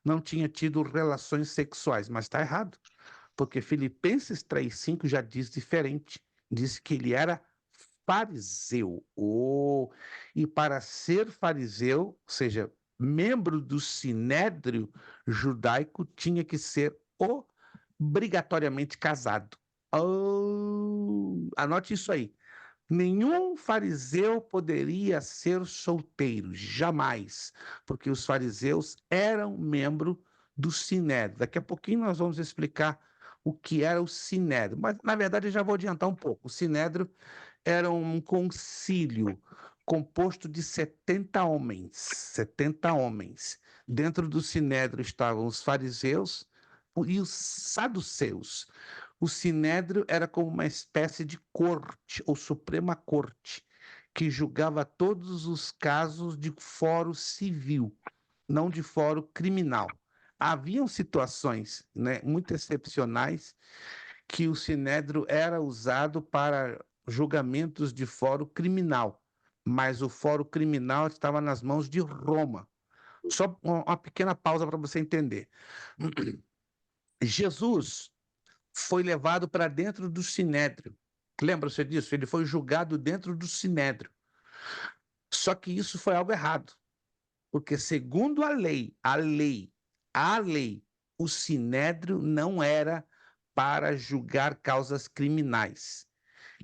não tinha tido relações sexuais. Mas está errado, porque Filipenses 3,5 já diz diferente. Diz que ele era fariseu. E para ser fariseu, ou seja, membro do sinédrio judaico, tinha que ser obrigatoriamente casado. Anote isso aí. Nenhum fariseu poderia ser solteiro, jamais, porque os fariseus eram membro do sinédrio. Daqui a pouquinho nós vamos explicar o que era o sinédrio, mas na verdade eu já vou adiantar um pouco. O sinédrio era um concílio composto de 70 homens, 70 homens. Dentro do sinédrio estavam os fariseus e os saduceus. O sinédrio era como uma espécie de corte, ou suprema corte, que julgava todos os casos de foro civil, não de foro criminal. Haviam situações, né, muito excepcionais que o sinédrio era usado para julgamentos de foro criminal, mas o foro criminal estava nas mãos de Roma. Só uma pequena pausa para você entender. Jesus foi levado para dentro do sinédrio. Lembra-se disso? Ele foi julgado dentro do sinédrio. Só que isso foi algo errado, porque segundo a lei, o sinédrio não era para julgar causas criminais,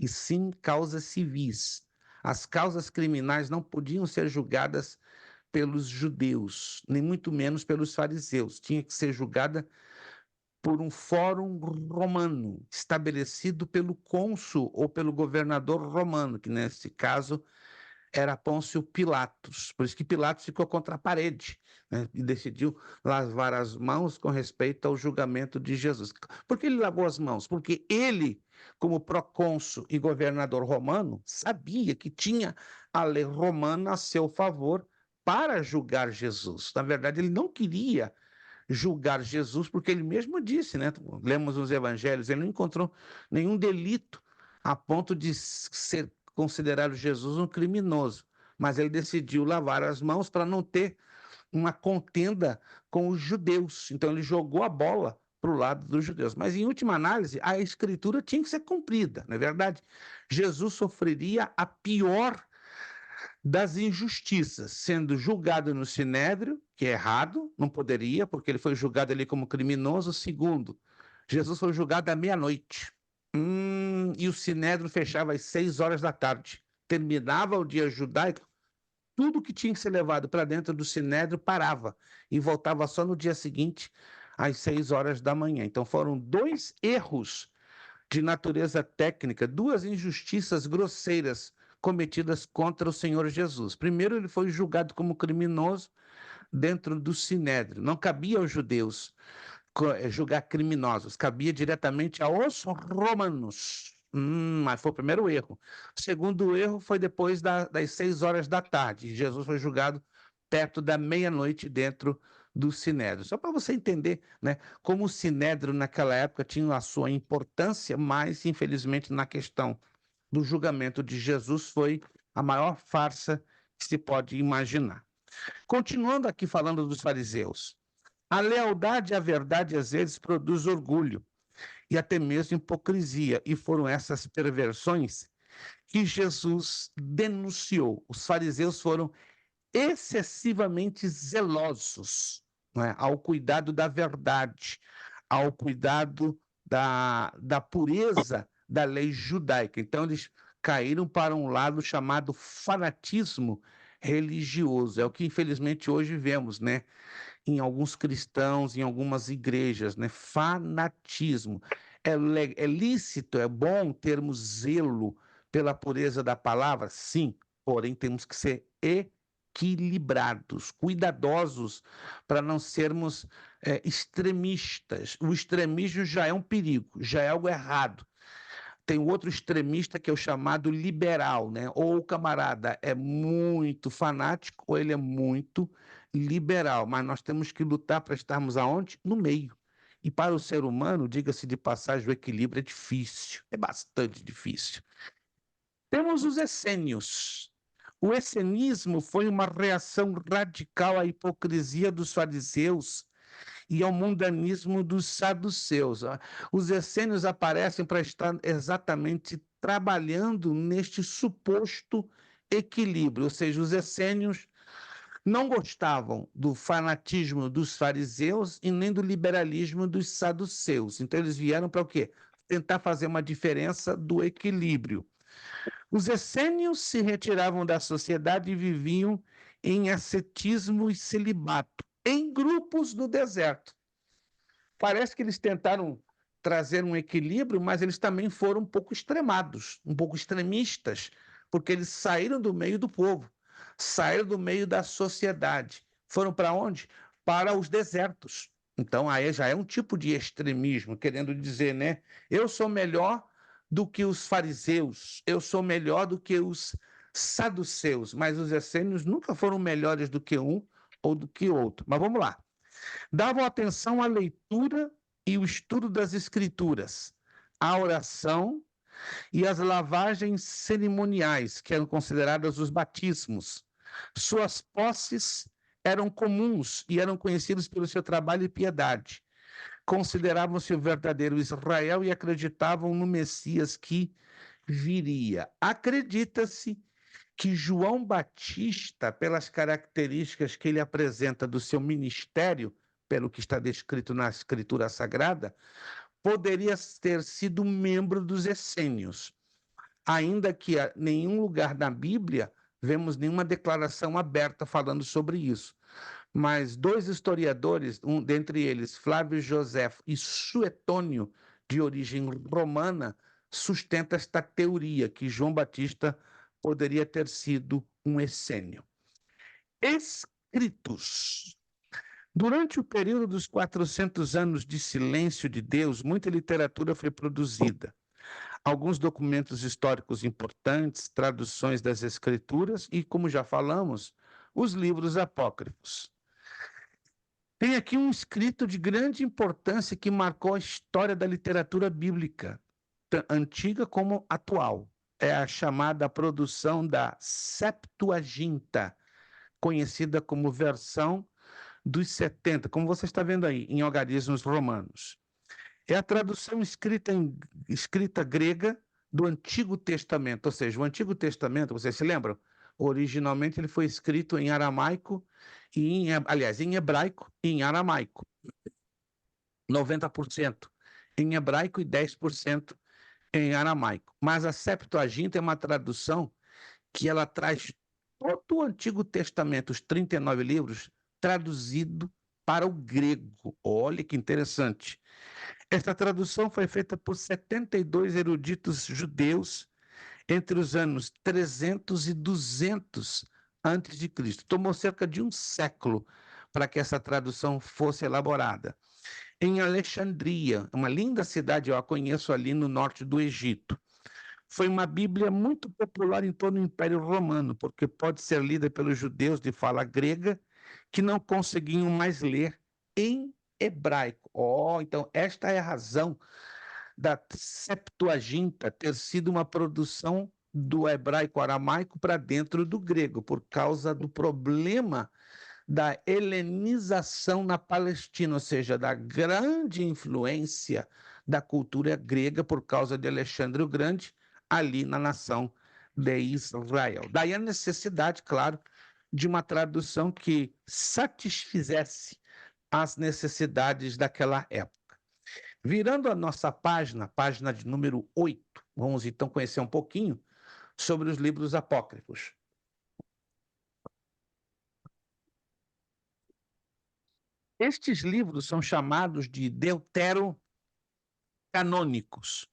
e sim causas civis. As causas criminais não podiam ser julgadas pelos judeus, nem muito menos pelos fariseus. Tinha que ser julgada por um fórum romano, estabelecido pelo cônsul ou pelo governador romano, que nesse caso era Pôncio Pilatos. Por isso que Pilatos ficou contra a parede, né, e decidiu lavar as mãos com respeito ao julgamento de Jesus. Por que ele lavou as mãos? Porque ele, como procônsul e governador romano, sabia que tinha a lei romana a seu favor para julgar Jesus. Na verdade, ele não queria julgar Jesus, porque ele mesmo disse, né? Lemos os evangelhos, ele não encontrou nenhum delito a ponto de ser considerado Jesus um criminoso, mas ele decidiu lavar as mãos para não ter uma contenda com os judeus. Então ele jogou a bola para o lado dos judeus. Mas, em última análise, a escritura tinha que ser cumprida, não é verdade? Jesus sofreria a pior das injustiças, sendo julgado no sinédrio, que é errado, não poderia, porque ele foi julgado ali como criminoso. Segundo, Jesus foi julgado à meia-noite. E o sinédrio fechava às 6 horas da tarde. Terminava o dia judaico, tudo que tinha que ser levado para dentro do sinédrio parava e voltava só no dia seguinte, às 6 horas da manhã. Então foram dois erros de natureza técnica, duas injustiças grosseiras cometidas contra o Senhor Jesus. Primeiro, ele foi julgado como criminoso dentro do sinédrio. Não cabia aos judeus julgar criminosos, cabia diretamente aos romanos. Mas foi o primeiro erro. O segundo erro foi depois das 6 horas da tarde. Jesus foi julgado perto da meia-noite dentro do sinédrio. Só para você entender, né, como o sinédrio naquela época tinha a sua importância, mas infelizmente na questão do julgamento de Jesus foi a maior farsa que se pode imaginar. Continuando aqui falando dos fariseus, a lealdade à verdade às vezes produz orgulho e até mesmo hipocrisia, e foram essas perversões que Jesus denunciou. Os fariseus foram excessivamente zelosos, né, ao cuidado da verdade, ao cuidado da pureza da lei judaica. Então, eles caíram para um lado chamado fanatismo religioso. É o que, infelizmente, hoje vemos, né? Em alguns cristãos, em algumas igrejas, né? Fanatismo. É lícito, é bom termos zelo pela pureza da palavra? Sim, porém temos que ser equilibrados, cuidadosos, para não sermos extremistas. O extremismo já é um perigo, já é algo errado. Tem o outro extremista que é o chamado liberal, né? Ou o camarada é muito fanático ou ele é muito liberal. Mas nós temos que lutar para estarmos aonde? No meio. E para o ser humano, diga-se de passagem, o equilíbrio é difícil, é bastante difícil. Temos os essênios. O essenismo foi uma reação radical à hipocrisia dos fariseus e ao mundanismo dos saduceus. Os essênios aparecem para estar exatamente trabalhando neste suposto equilíbrio, ou seja, os essênios não gostavam do fanatismo dos fariseus e nem do liberalismo dos saduceus. Então eles vieram para o quê? Tentar fazer uma diferença do equilíbrio. Os essênios se retiravam da sociedade e viviam em ascetismo e celibato, em grupos no deserto. Parece que eles tentaram trazer um equilíbrio, mas eles também foram um pouco extremados, um pouco extremistas, porque eles saíram do meio do povo, saíram do meio da sociedade. Foram para onde? Para os desertos. Então, aí já é um tipo de extremismo, querendo dizer, né? Eu sou melhor do que os fariseus, eu sou melhor do que os saduceus, mas os essênios nunca foram melhores do que um ou do que outro. Mas vamos lá. Davam atenção à leitura e o estudo das escrituras, à oração e às lavagens cerimoniais, que eram consideradas os batismos. Suas posses eram comuns e eram conhecidos pelo seu trabalho e piedade. Consideravam-se o verdadeiro Israel e acreditavam no Messias que viria. Acredita-se que João Batista, pelas características que ele apresenta do seu ministério, pelo que está descrito na Escritura Sagrada, poderia ter sido membro dos essênios, ainda que em nenhum lugar na Bíblia vemos nenhuma declaração aberta falando sobre isso. Mas dois historiadores, dentre eles Flávio Josefo e Suetônio, de origem romana, sustenta esta teoria que João Batista poderia ter sido um essênio. Escritos. Durante o período dos 400 anos de silêncio de Deus, muita literatura foi produzida. Alguns documentos históricos importantes, traduções das escrituras e, como já falamos, os livros apócrifos. Tem aqui um escrito de grande importância que marcou a história da literatura bíblica, antiga como atual. É a chamada produção da Septuaginta, conhecida como versão dos 70, como você está vendo aí, em algarismos romanos. É a tradução escrita grega do Antigo Testamento, ou seja, o Antigo Testamento, vocês se lembram? Originalmente ele foi escrito em aramaico, em hebraico e em aramaico. 90% em hebraico e 10% em aramaico. Mas a Septuaginta é uma tradução que ela traz todo o Antigo Testamento, os 39 livros, traduzido para o grego. Olha que interessante. Esta tradução foi feita por 72 eruditos judeus entre os anos 300 e 200 antes de Cristo. Tomou cerca de um século para que essa tradução fosse elaborada. Em Alexandria, uma linda cidade, eu a conheço ali no norte do Egito. Foi uma Bíblia muito popular em todo o Império Romano, porque pode ser lida pelos judeus de fala grega que não conseguiam mais ler em hebraico. Então esta é a razão da Septuaginta ter sido uma produção do hebraico-aramaico para dentro do grego, por causa do problema da helenização na Palestina, ou seja, da grande influência da cultura grega por causa de Alexandre o Grande ali na nação de Israel. Daí a necessidade, claro, de uma tradução que satisfizesse as necessidades daquela época. Virando a nossa página de número 8, vamos então conhecer um pouquinho sobre os livros apócrifos. Estes livros são chamados de deuterocanônicos.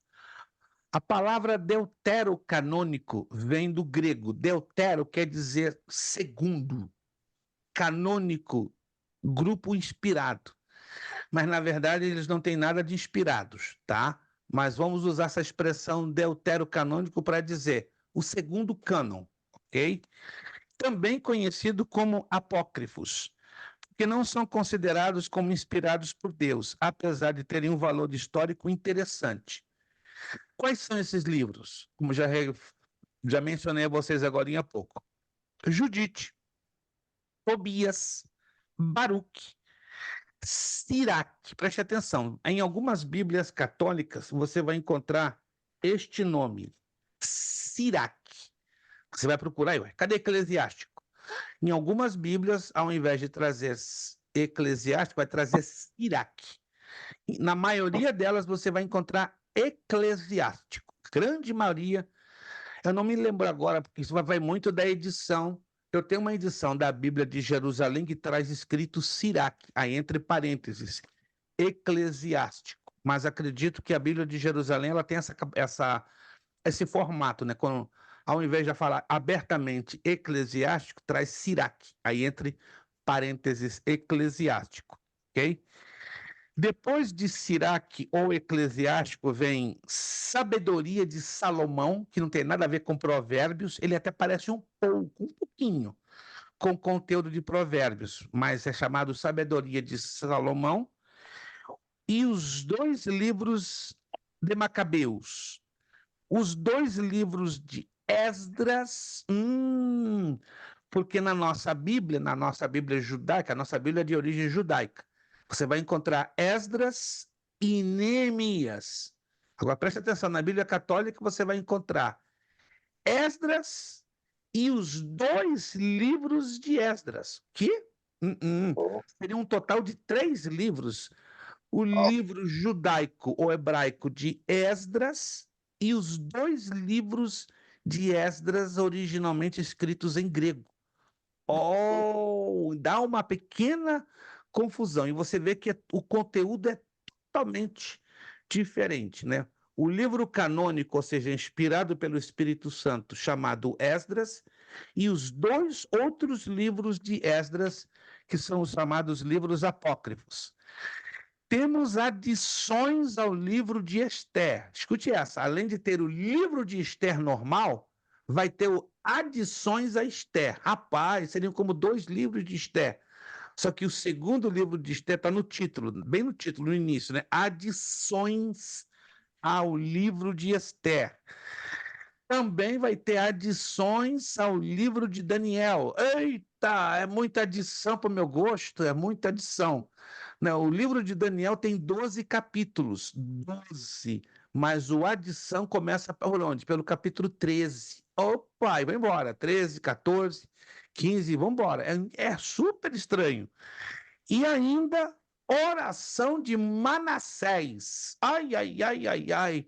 A palavra deuterocanônico vem do grego. Deutero quer dizer segundo. Canônico, grupo inspirado. Mas, na verdade, eles não têm nada de inspirados, tá? Mas vamos usar essa expressão deuterocanônico para dizer o segundo cânon, ok? Também conhecido como apócrifos, que não são considerados como inspirados por Deus, apesar de terem um valor histórico interessante. Quais são esses livros? Como já mencionei a vocês agora há pouco. Judite, Tobias, Baruque, Siraque. Preste atenção, em algumas Bíblias católicas você vai encontrar este nome, Siraque. Você vai procurar aí, cadê Eclesiástico? Em algumas Bíblias, ao invés de trazer Eclesiástico, vai trazer Siraque. Na maioria delas você vai encontrar Eclesiástico. Grande maioria. Eu não me lembro agora, porque isso vai muito da edição. Eu tenho uma edição da Bíblia de Jerusalém que traz escrito Siraque, aí entre parênteses, Eclesiástico. Mas acredito que a Bíblia de Jerusalém ela tem esse formato, né? Ao invés de falar abertamente eclesiástico, traz Siraque, aí entre parênteses eclesiástico, ok? Depois de Siraque ou Eclesiástico vem Sabedoria de Salomão, que não tem nada a ver com Provérbios, ele até parece um pouquinho, com conteúdo de Provérbios, mas é chamado Sabedoria de Salomão, e os 2 livros de Macabeus, os 2 livros de Esdras, porque na nossa Bíblia judaica, a nossa Bíblia é de origem judaica, você vai encontrar Esdras e Neemias. Agora preste atenção, na Bíblia católica você vai encontrar Esdras e os 2 livros de Esdras. Que?
Oh,
Seria um total de 3 livros. O livro judaico ou hebraico de Esdras e os 2 livros de Esdras originalmente escritos em grego. Oh, dá uma pequena confusão. E você vê que o conteúdo é totalmente diferente, né? O livro canônico, ou seja, inspirado pelo Espírito Santo, chamado Esdras, e os 2 outros livros de Esdras, que são os chamados livros apócrifos. Temos adições ao livro de Esther. Escute essa, além de ter o livro de Esther normal, vai ter adições a Esther. Rapaz, seriam como 2 livros de Esther. Só que o segundo livro de Esther está no título, bem no título, no início, né? Adições ao livro de Esther. Também vai ter adições ao livro de Daniel. Eita, é muita adição para o meu gosto, é muita adição. Não, o livro de Daniel tem 12 capítulos, 12, mas o adição começa por onde? Pelo capítulo 13. Opa, e vai embora, 13, 14, 15, vamos embora. É super estranho. E ainda oração de Manassés. Ai, ai, ai, ai, ai.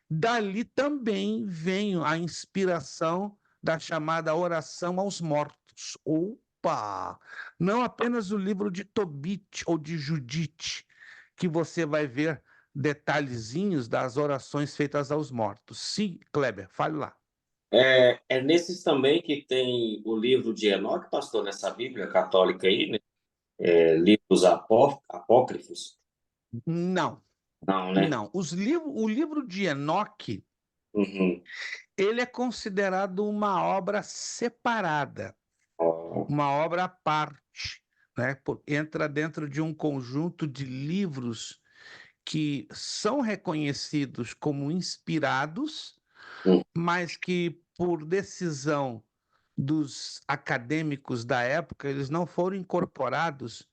Dali também vem a inspiração da chamada oração aos mortos. Opa! Não apenas o livro de Tobit ou de Judite, que você vai ver detalhezinhos das orações feitas aos mortos. Sim, Kleber, fale lá.
é nesses também que tem o livro de Enoque, pastor, nessa Bíblia católica aí, né? Livros apócrifos?
Não,
Não, né?
não. O livro de Enoque,
Uhum.
ele é considerado uma obra separada,
Ó,
uma obra à parte, né? Entra dentro de um conjunto de livros que são reconhecidos como inspirados,
hum,
mas que, por decisão dos acadêmicos da época, eles não foram incorporados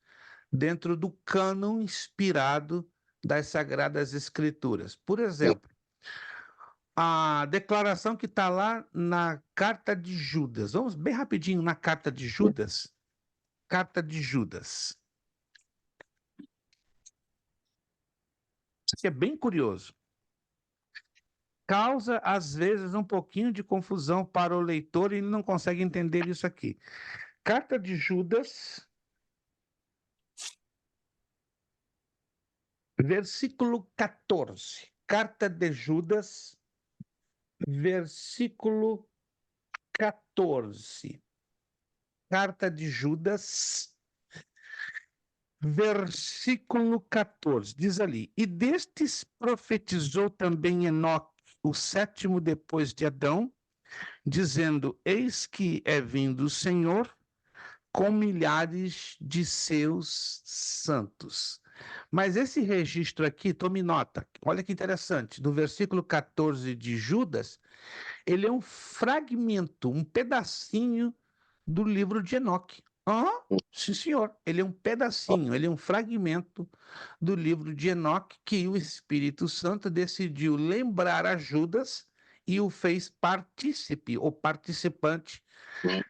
dentro do cânon inspirado das Sagradas Escrituras. Por
hum.
exemplo, a declaração que está lá na Carta de Judas. Vamos bem rapidinho na Carta de Judas. Carta de Judas. Isso é bem curioso. Causa, às vezes, um pouquinho de confusão para o leitor e ele não consegue entender isso aqui. Carta de Judas, versículo 14. Carta de Judas, versículo 14. Carta de Judas, versículo 14. Diz ali: E destes profetizou também Enoque, o 7º depois de Adão, dizendo: Eis que é vindo o Senhor com milhares de seus santos. Mas esse registro aqui, tome nota, olha que interessante, do versículo 14 de Judas, ele é um fragmento, um pedacinho do livro de Enoque. Sim, senhor, ele é um pedacinho, ele é um fragmento do livro de Enoque que o Espírito Santo decidiu lembrar a Judas e o fez partícipe ou participante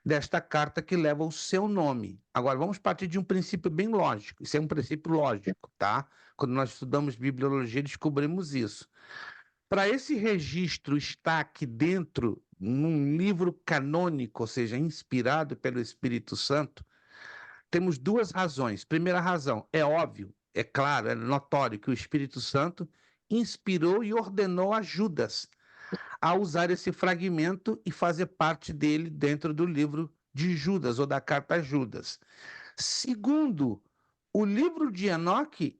desta carta que leva o seu nome. Agora, vamos partir de um princípio bem lógico. Isso é um princípio lógico, tá? Quando nós estudamos bibliologia, descobrimos isso. Para esse registro estar aqui dentro, num livro canônico, ou seja, inspirado pelo Espírito Santo, temos 2 razões. Primeira razão, é óbvio, é claro, é notório que o Espírito Santo inspirou e ordenou a Judas a usar esse fragmento e fazer parte dele dentro do livro de Judas, ou da carta a Judas. Segundo, o livro de Enoque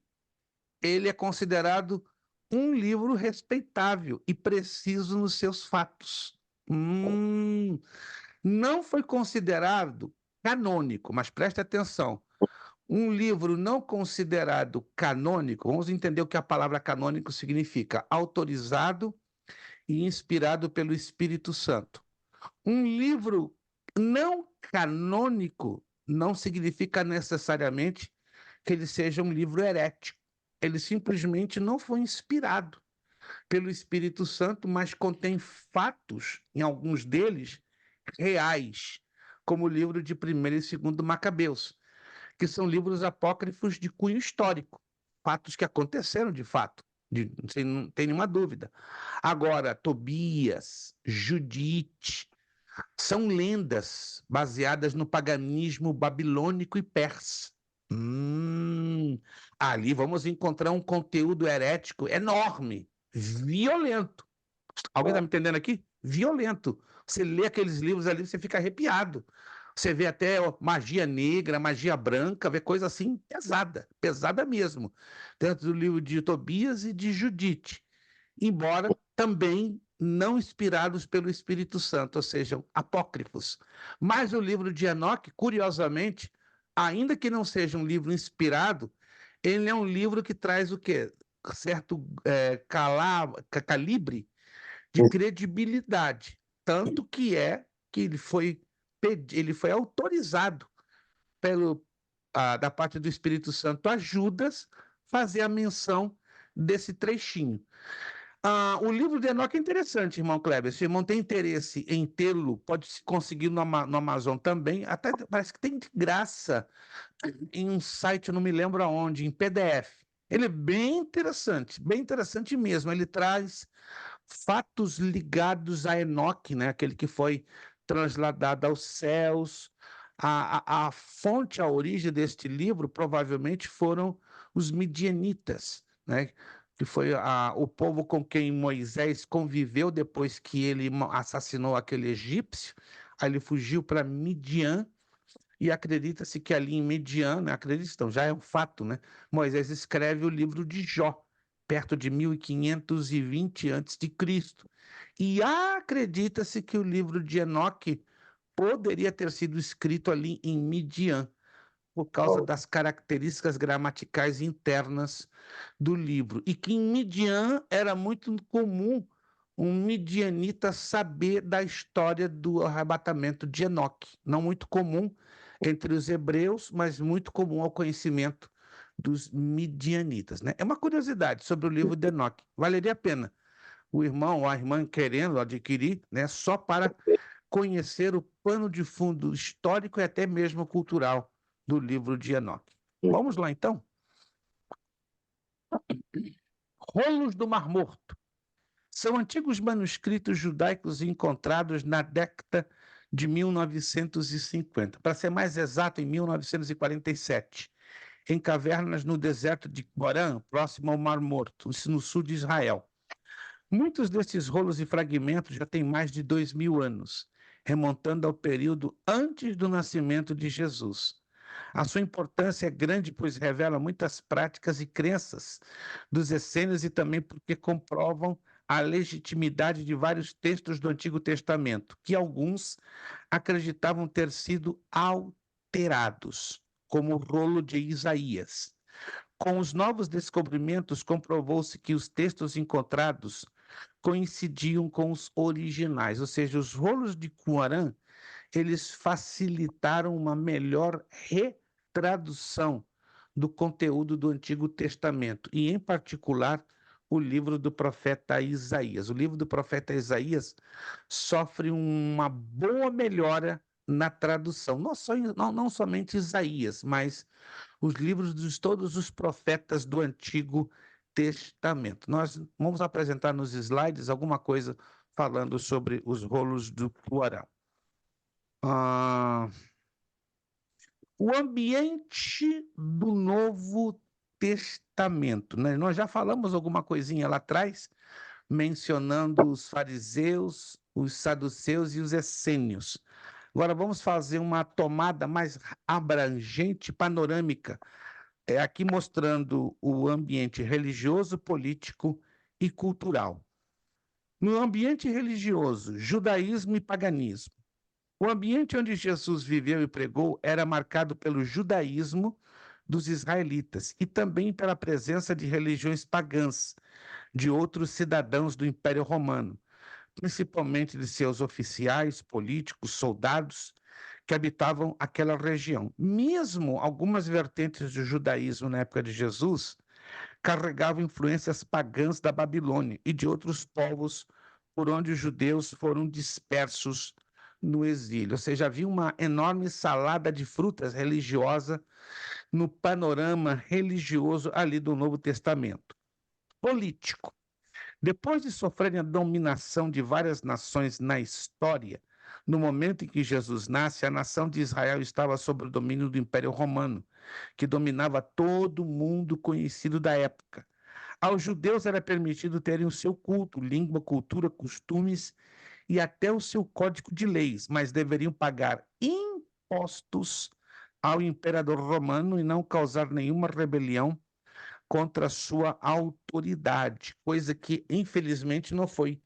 ele é considerado um livro respeitável e preciso nos seus fatos. Não foi considerado canônico, mas preste atenção. Um livro não considerado canônico, vamos entender o que a palavra canônico significa: autorizado e inspirado pelo Espírito Santo. Um livro não canônico não significa necessariamente que ele seja um livro herético. Ele simplesmente não foi inspirado pelo Espírito Santo, mas contém fatos, em alguns deles, reais, como o livro de 1º e 2º Macabeus, que são livros apócrifos de cunho histórico, fatos que aconteceram de fato, não tem nenhuma dúvida. Agora, Tobias, Judite, são lendas baseadas no paganismo babilônico e persa. Ali vamos encontrar um conteúdo herético enorme, violento. Alguém está me entendendo aqui? Violento. Você lê aqueles livros ali, você fica arrepiado. Você vê até magia negra, magia branca, vê coisa assim pesada, pesada mesmo, dentro do livro de Tobias e de Judite, embora também não inspirados pelo Espírito Santo, ou seja, apócrifos. Mas o livro de Enoque, curiosamente, ainda que não seja um livro inspirado, ele é um livro que traz o quê? Certo calibre de credibilidade, tanto que ele foi autorizado da parte do Espírito Santo a Judas fazer a menção desse trechinho. O livro de Enoque é interessante, irmão Kleber. Se o irmão tem interesse em tê-lo, pode se conseguir no Amazon também. Até parece que tem de graça em um site, eu não me lembro aonde, em PDF. Ele é bem interessante mesmo. Ele traz fatos ligados a Enoque, né? Aquele que foi transladado aos céus. A fonte, a origem deste livro provavelmente foram os midianitas, né? Que foi o povo com quem Moisés conviveu depois que ele assassinou aquele egípcio. Aí ele fugiu para Midian e acredita-se que ali em Midian, né, acreditam, já é um fato, né? Moisés escreve o livro de Jó, perto de 1520 a.C. E acredita-se que o livro de Enoque poderia ter sido escrito ali em Midian, por causa das características gramaticais internas do livro. E que em Midian era muito comum um midianita saber da história do arrebatamento de Enoque. Não muito comum entre os hebreus, mas muito comum ao conhecimento dos midianitas, né? É uma curiosidade sobre o livro de Enoque. Valeria a pena o irmão ou a irmã querendo adquirir, né, só para conhecer o pano de fundo histórico e até mesmo cultural do livro de Enoque. Vamos lá, então? Rolos do Mar Morto. São antigos manuscritos judaicos encontrados na década de 1950, para ser mais exato, em 1947, em cavernas no deserto de Corã, próximo ao Mar Morto, isso no sul de Israel. Muitos desses rolos e fragmentos já têm mais de 2.000 anos, remontando ao período antes do nascimento de Jesus. A sua importância é grande, pois revela muitas práticas e crenças dos essênios e também porque comprovam a legitimidade de vários textos do Antigo Testamento, que alguns acreditavam ter sido alterados, como o rolo de Isaías. Com os novos descobrimentos, comprovou-se que os textos encontrados coincidiam com os originais, ou seja, os rolos de Qumran, eles facilitaram uma melhor retradução do conteúdo do Antigo Testamento, e em particular o livro do profeta Isaías. O livro do profeta Isaías sofre uma boa melhora na tradução, não somente Isaías, mas os livros de todos os profetas do Antigo Testamento. Nós vamos apresentar nos slides alguma coisa falando sobre os rolos do Qumran. O ambiente do Novo Testamento, né? Nós já falamos alguma coisinha lá atrás, mencionando os fariseus, os saduceus e os essênios. Agora vamos fazer uma tomada mais abrangente, panorâmica, é aqui mostrando o ambiente religioso, político e cultural. No ambiente religioso, judaísmo e paganismo. O ambiente onde Jesus viveu e pregou era marcado pelo judaísmo dos israelitas e também pela presença de religiões pagãs de outros cidadãos do Império Romano, principalmente de seus oficiais, políticos, soldados que habitavam aquela região. Mesmo algumas vertentes do judaísmo na época de Jesus carregavam influências pagãs da Babilônia e de outros povos por onde os judeus foram dispersos no exílio. Ou seja, havia uma enorme salada de frutas religiosa no panorama religioso ali do Novo Testamento. Político. Depois de sofrerem a dominação de várias nações na história, no momento em que Jesus nasce, a nação de Israel estava sob o domínio do Império Romano, que dominava todo o mundo conhecido da época. Aos judeus era permitido terem o seu culto, língua, cultura, costumes e até o seu código de leis, mas deveriam pagar impostos ao imperador romano e não causar nenhuma rebelião contra a sua autoridade, coisa que infelizmente não foi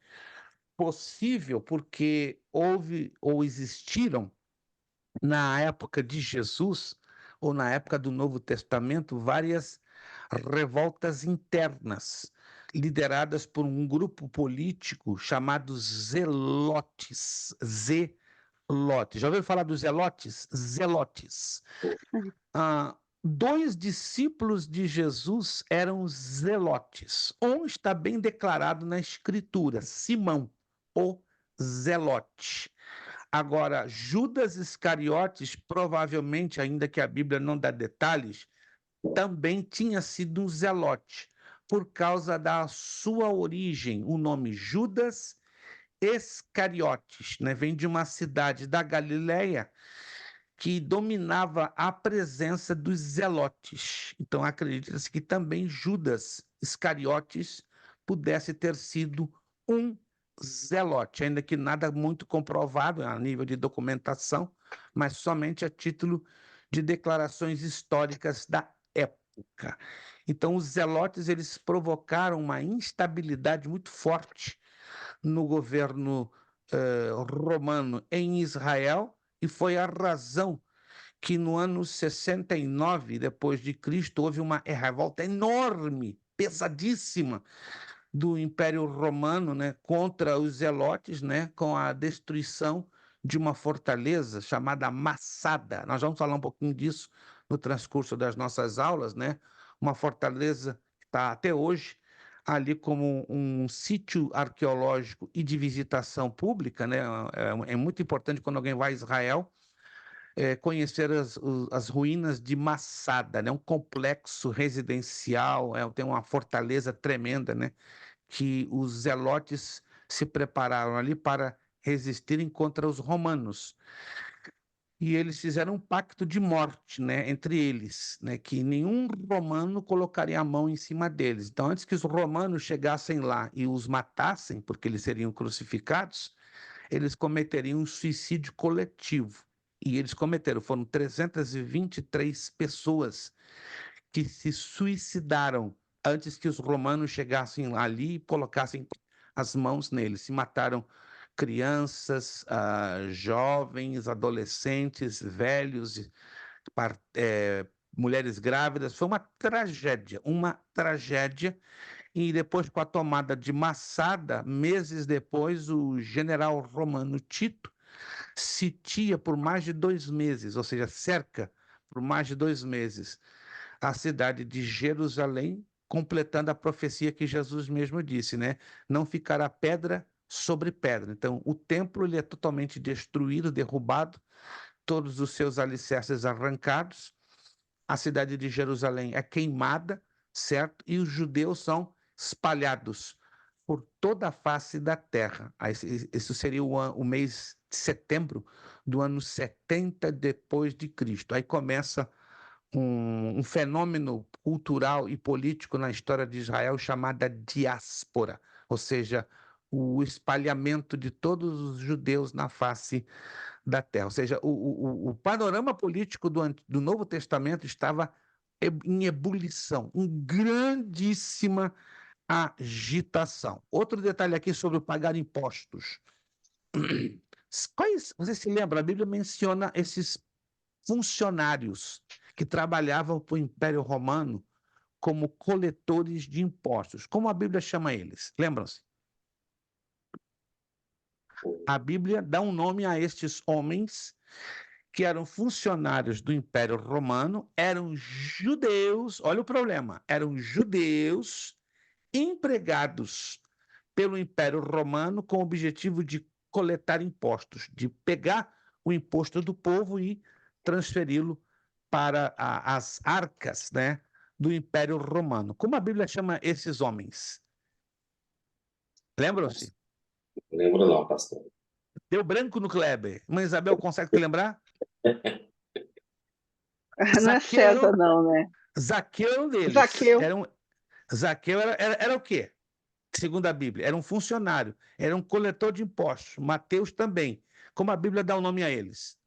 possível porque houve ou existiram na época de Jesus ou na época do Novo Testamento várias revoltas internas lideradas por um grupo político chamado Zelotes. Zelotes. Já ouviu falar dos Zelotes? Zelotes. Dois discípulos de Jesus eram zelotes. Um está bem declarado na Escritura, Simão, o zelote. Agora, Judas Iscariotes, provavelmente, ainda que a Bíblia não dá detalhes, também tinha sido um zelote, por causa da sua origem. O nome Judas Iscariotes, né? Vem de uma cidade da Galileia que dominava a presença dos zelotes. Então, acredita-se que também Judas Iscariotes pudesse ter sido um zelote, ainda que nada muito comprovado a nível de documentação, mas somente a título de declarações históricas da época. Então, os zelotes eles provocaram uma instabilidade muito forte no governo romano em Israel, e foi a razão que no ano 69 depois de Cristo houve uma revolta enorme, pesadíssima do Império Romano, né, contra os zelotes, né, com a destruição de uma fortaleza chamada Massada. Nós vamos falar um pouquinho disso no transcurso das nossas aulas, né? Uma fortaleza que está até hoje ali como um sítio arqueológico e de visitação pública, né? É muito importante quando alguém vai a Israel conhecer as ruínas de Massada, né? Um complexo residencial, tem uma fortaleza tremenda, né? Que os zelotes se prepararam ali para resistirem contra os romanos. E eles fizeram um pacto de morte, né, entre eles, né, que nenhum romano colocaria a mão em cima deles. Então, antes que os romanos chegassem lá e os matassem, porque eles seriam crucificados, eles cometeriam um suicídio coletivo. E eles cometeram, foram 323 pessoas que se suicidaram antes que os romanos chegassem ali e colocassem as mãos neles. Se mataram crianças, jovens, adolescentes, velhos, mulheres grávidas. Foi uma tragédia, uma tragédia. E depois, com a tomada de Massada, meses depois, o general romano Tito sitia por mais de 2 meses, ou seja, cerca por mais de 2 meses, a cidade de Jerusalém, completando a profecia que Jesus mesmo disse, né? Não ficará pedra sobre pedra. Então, o templo ele é totalmente destruído, derrubado, todos os seus alicerces arrancados, a cidade de Jerusalém é queimada, certo? E os judeus são espalhados por toda a face da terra. Isso seria o mês de setembro do ano 70 depois de Cristo. Aí começa um fenômeno cultural e político na história de Israel chamada diáspora, ou seja, o espalhamento de todos os judeus na face da terra. Ou seja, o panorama político do Novo Testamento estava em ebulição, em grandíssima agitação. Outro detalhe aqui sobre o pagar impostos. Você se lembra? A Bíblia menciona esses funcionários que trabalhavam para o Império Romano como coletores de impostos. Como a Bíblia chama eles? Lembram-se? A Bíblia dá um nome a estes homens que eram funcionários do Império Romano, eram judeus, olha o problema, eram judeus empregados pelo Império Romano com o objetivo de coletar impostos, de pegar o imposto do povo e transferi-lo para as arcas, né, do Império Romano. Como a Bíblia chama esses homens? Lembram-se?
Não lembro não, pastor.
Deu branco no Kleber. Mãe Isabel consegue te lembrar?
Não é
Zaqueu
César, não, né?
Zaqueu era um deles.
Zaqueu.
Zaqueu era o quê? Segundo a Bíblia, era um funcionário, era um coletor de impostos. Mateus também. Como a Bíblia dá o nome a eles?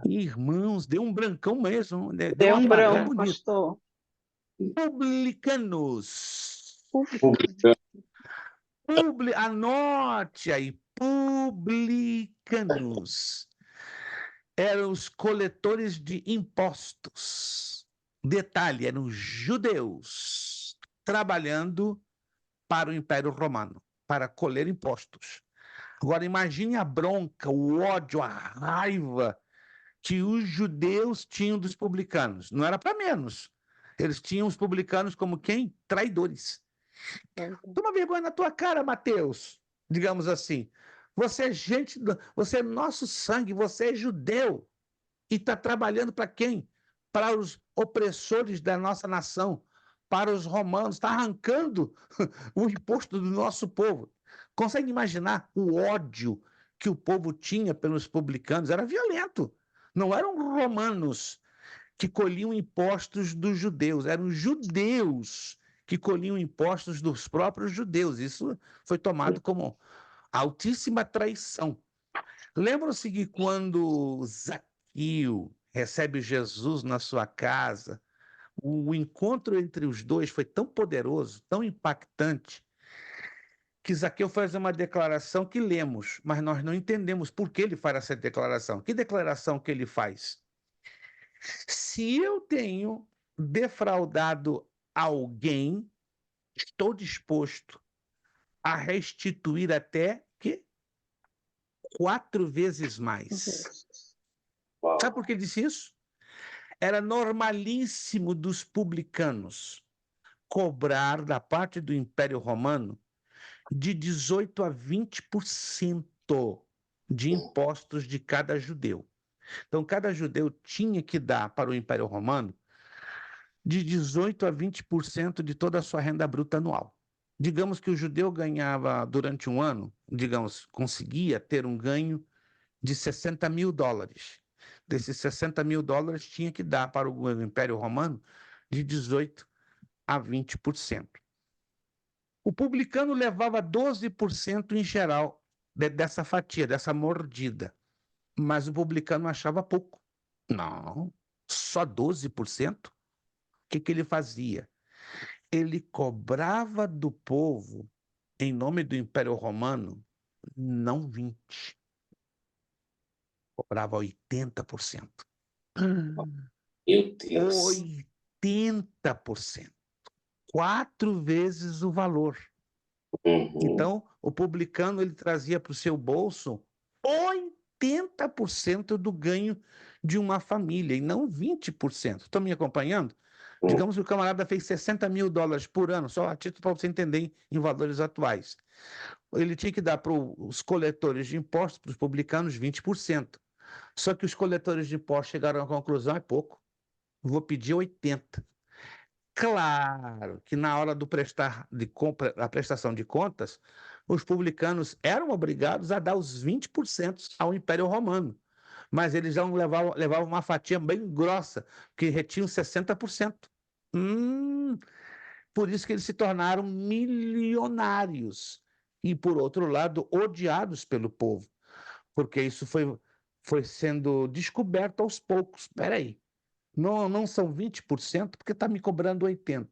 Irmãos, deu um brancão mesmo, né? Deu
Deu
um
um
apagão
branco,
bonito.
pastor.
Publicanos.
Publicano.
Anote aí, publicanos. Eram os coletores de impostos. Detalhe, eram judeus trabalhando para o Império Romano, para colher impostos. Agora, imagine a bronca, o ódio, a raiva que os judeus tinham dos publicanos. Não era para menos. Eles tinham os publicanos como quem? Traidores. Toma vergonha na tua cara, Mateus, digamos assim. Você é gente, você é nosso sangue, você é judeu e está trabalhando para quem? Para os opressores da nossa nação, para os romanos, está arrancando o imposto do nosso povo. Consegue imaginar o ódio que o povo tinha pelos publicanos? Era violento. Não eram romanos que colhiam impostos dos judeus, eram judeus que colhiam impostos dos próprios judeus. Isso foi tomado como altíssima traição. Lembram-se que quando Zaqueu recebe Jesus na sua casa, o encontro entre os dois foi tão poderoso, tão impactante, que Zaqueu faz uma declaração que lemos, mas nós não entendemos por que ele faz essa declaração. Que declaração que ele faz? Se eu tenho defraudado alguém, estou disposto a restituir até que 4 vezes mais. Sabe por que ele disse isso? Era normalíssimo dos publicanos cobrar da parte do Império Romano de 18 a 20% de impostos de cada judeu. Então, cada judeu tinha que dar para o Império Romano de 18 a 20% de toda a sua renda bruta anual. Digamos que o judeu ganhava durante um ano, digamos, conseguia ter um ganho de $60.000. Desses $60.000 tinha que dar para o Império Romano de 18 a 20%. O publicano levava 12% em geral dessa fatia, dessa mordida, mas o publicano achava pouco. Não, só 12%? O que ele fazia? Ele cobrava do povo, em nome do Império Romano, não 20%, cobrava 80%.
Meu Deus.
80%. 4 vezes o valor. Então, o publicano ele trazia para o seu bolso 80% do ganho de uma família, e não 20%. Estão me acompanhando? Digamos que o camarada fez $60.000 por ano, só a título para você entender em valores atuais. Ele tinha que dar para os coletores de impostos, para os publicanos, 20%. Só que os coletores de impostos chegaram à conclusão, é pouco, vou pedir 80%. Claro que na hora do a prestação de contas, os publicanos eram obrigados a dar os 20% ao Império Romano, mas eles já levavam uma fatia bem grossa, que retinham 60%. Por isso que eles se tornaram milionários e, por outro lado, odiados pelo povo, porque isso foi sendo descoberto aos poucos. Espera aí, Não são 20%, porque está me cobrando 80%.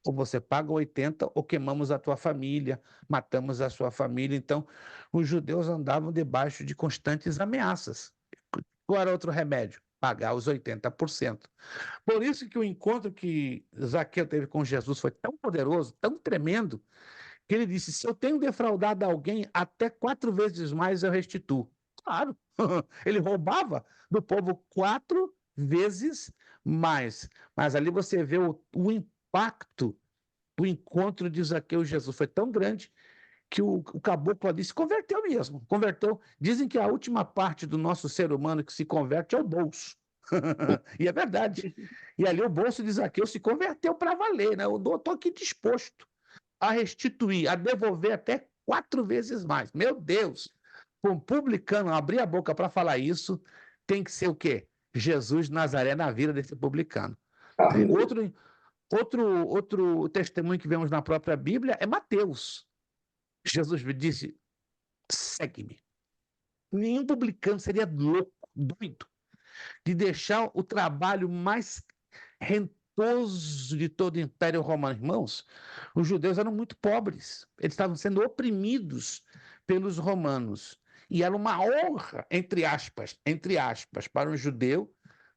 Ou você paga 80 ou queimamos a tua família, matamos a sua família. Então, os judeus andavam debaixo de constantes ameaças. Qual era outro remédio? Pagar os 80%. Por isso que o encontro que Zaqueu teve com Jesus foi tão poderoso, tão tremendo, que ele disse: se eu tenho defraudado alguém, até 4 vezes mais eu restituo. Claro, ele roubava do povo 4 vezes mais. Mas ali você vê o impacto do encontro de Zaqueu e Jesus. Foi tão grande que o caboclo ali se converteu mesmo. Converteu. Dizem que a última parte do nosso ser humano que se converte é o bolso. E é verdade. E ali o bolso de Zaqueu se converteu para valer, né? Eu estou aqui disposto a restituir, a devolver até 4 vezes mais. Meu Deus! Um publicano abrir a boca para falar isso, tem que ser o quê? Jesus Nazaré na vida desse publicano.
Aleluia.
Outro testemunho que vemos na própria Bíblia é Mateus. Jesus disse: segue-me. Nenhum publicano seria louco, doido, de deixar o trabalho mais rentoso de todo o Império Romano. Irmãos, os judeus eram muito pobres, eles estavam sendo oprimidos pelos romanos. E era uma honra, entre aspas, para um judeu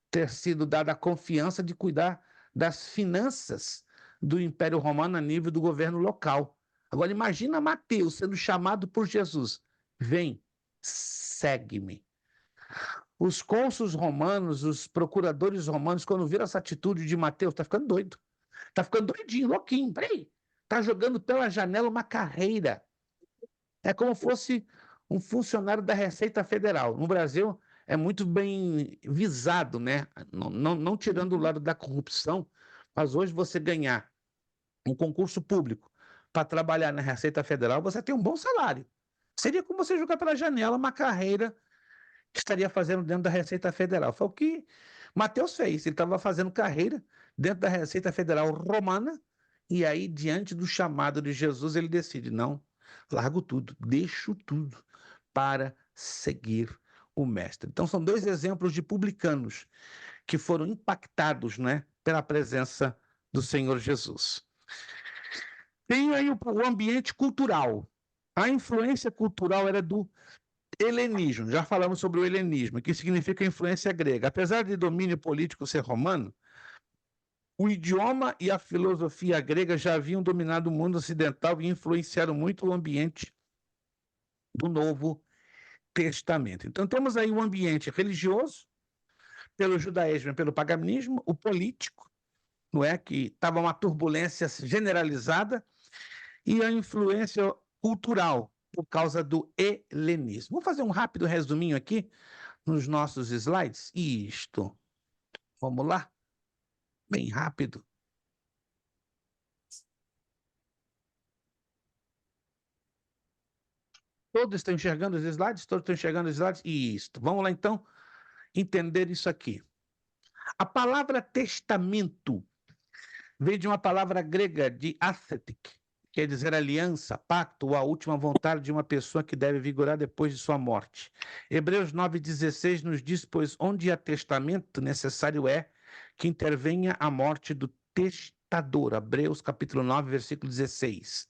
ter sido dada a confiança de cuidar das finanças do Império Romano a nível do governo local. Agora, imagina Mateus sendo chamado por Jesus: vem, segue-me. Os cônsules romanos, os procuradores romanos, quando viram essa atitude de Mateus, está ficando doido. Está ficando doidinho, louquinho. Peraí, está jogando pela janela uma carreira. É como fosse um funcionário da Receita Federal. No Brasil, é muito bem visado, né? Não tirando o lado da corrupção, mas hoje você ganhar um concurso público para trabalhar na Receita Federal, você tem um bom salário. Seria como você jogar pela janela uma carreira que estaria fazendo dentro da Receita Federal. Foi o que Mateus fez. Ele estava fazendo carreira dentro da Receita Federal romana, e aí, diante do chamado de Jesus, ele decide: não, largo tudo, deixo tudo para seguir o Mestre. Então, são 2 exemplos de publicanos que foram impactados, né, pela presença do Senhor Jesus. Tem aí o ambiente cultural. A influência cultural era do helenismo. Já falamos sobre o helenismo, que significa influência grega. Apesar de domínio político ser romano, o idioma e a filosofia grega já haviam dominado o mundo ocidental e influenciaram muito o ambiente do Novo Testamento. Então, temos aí o ambiente religioso, pelo judaísmo e pelo paganismo, o político, não é, que estava uma turbulência generalizada, e a influência cultural, por causa do helenismo. Vou fazer um rápido resuminho aqui nos nossos slides. Isto. Vamos lá? Bem rápido. Todos estão enxergando os slides? Todos estão enxergando os slides? Isto. Vamos lá, então, entender isso aqui. A palavra testamento vem de uma palavra grega de ascetic, quer dizer aliança, pacto ou a última vontade de uma pessoa que deve vigorar depois de sua morte. Hebreus 9,16 nos diz: pois onde há testamento, necessário é que intervenha a morte do testador. Hebreus capítulo 9, versículo 16.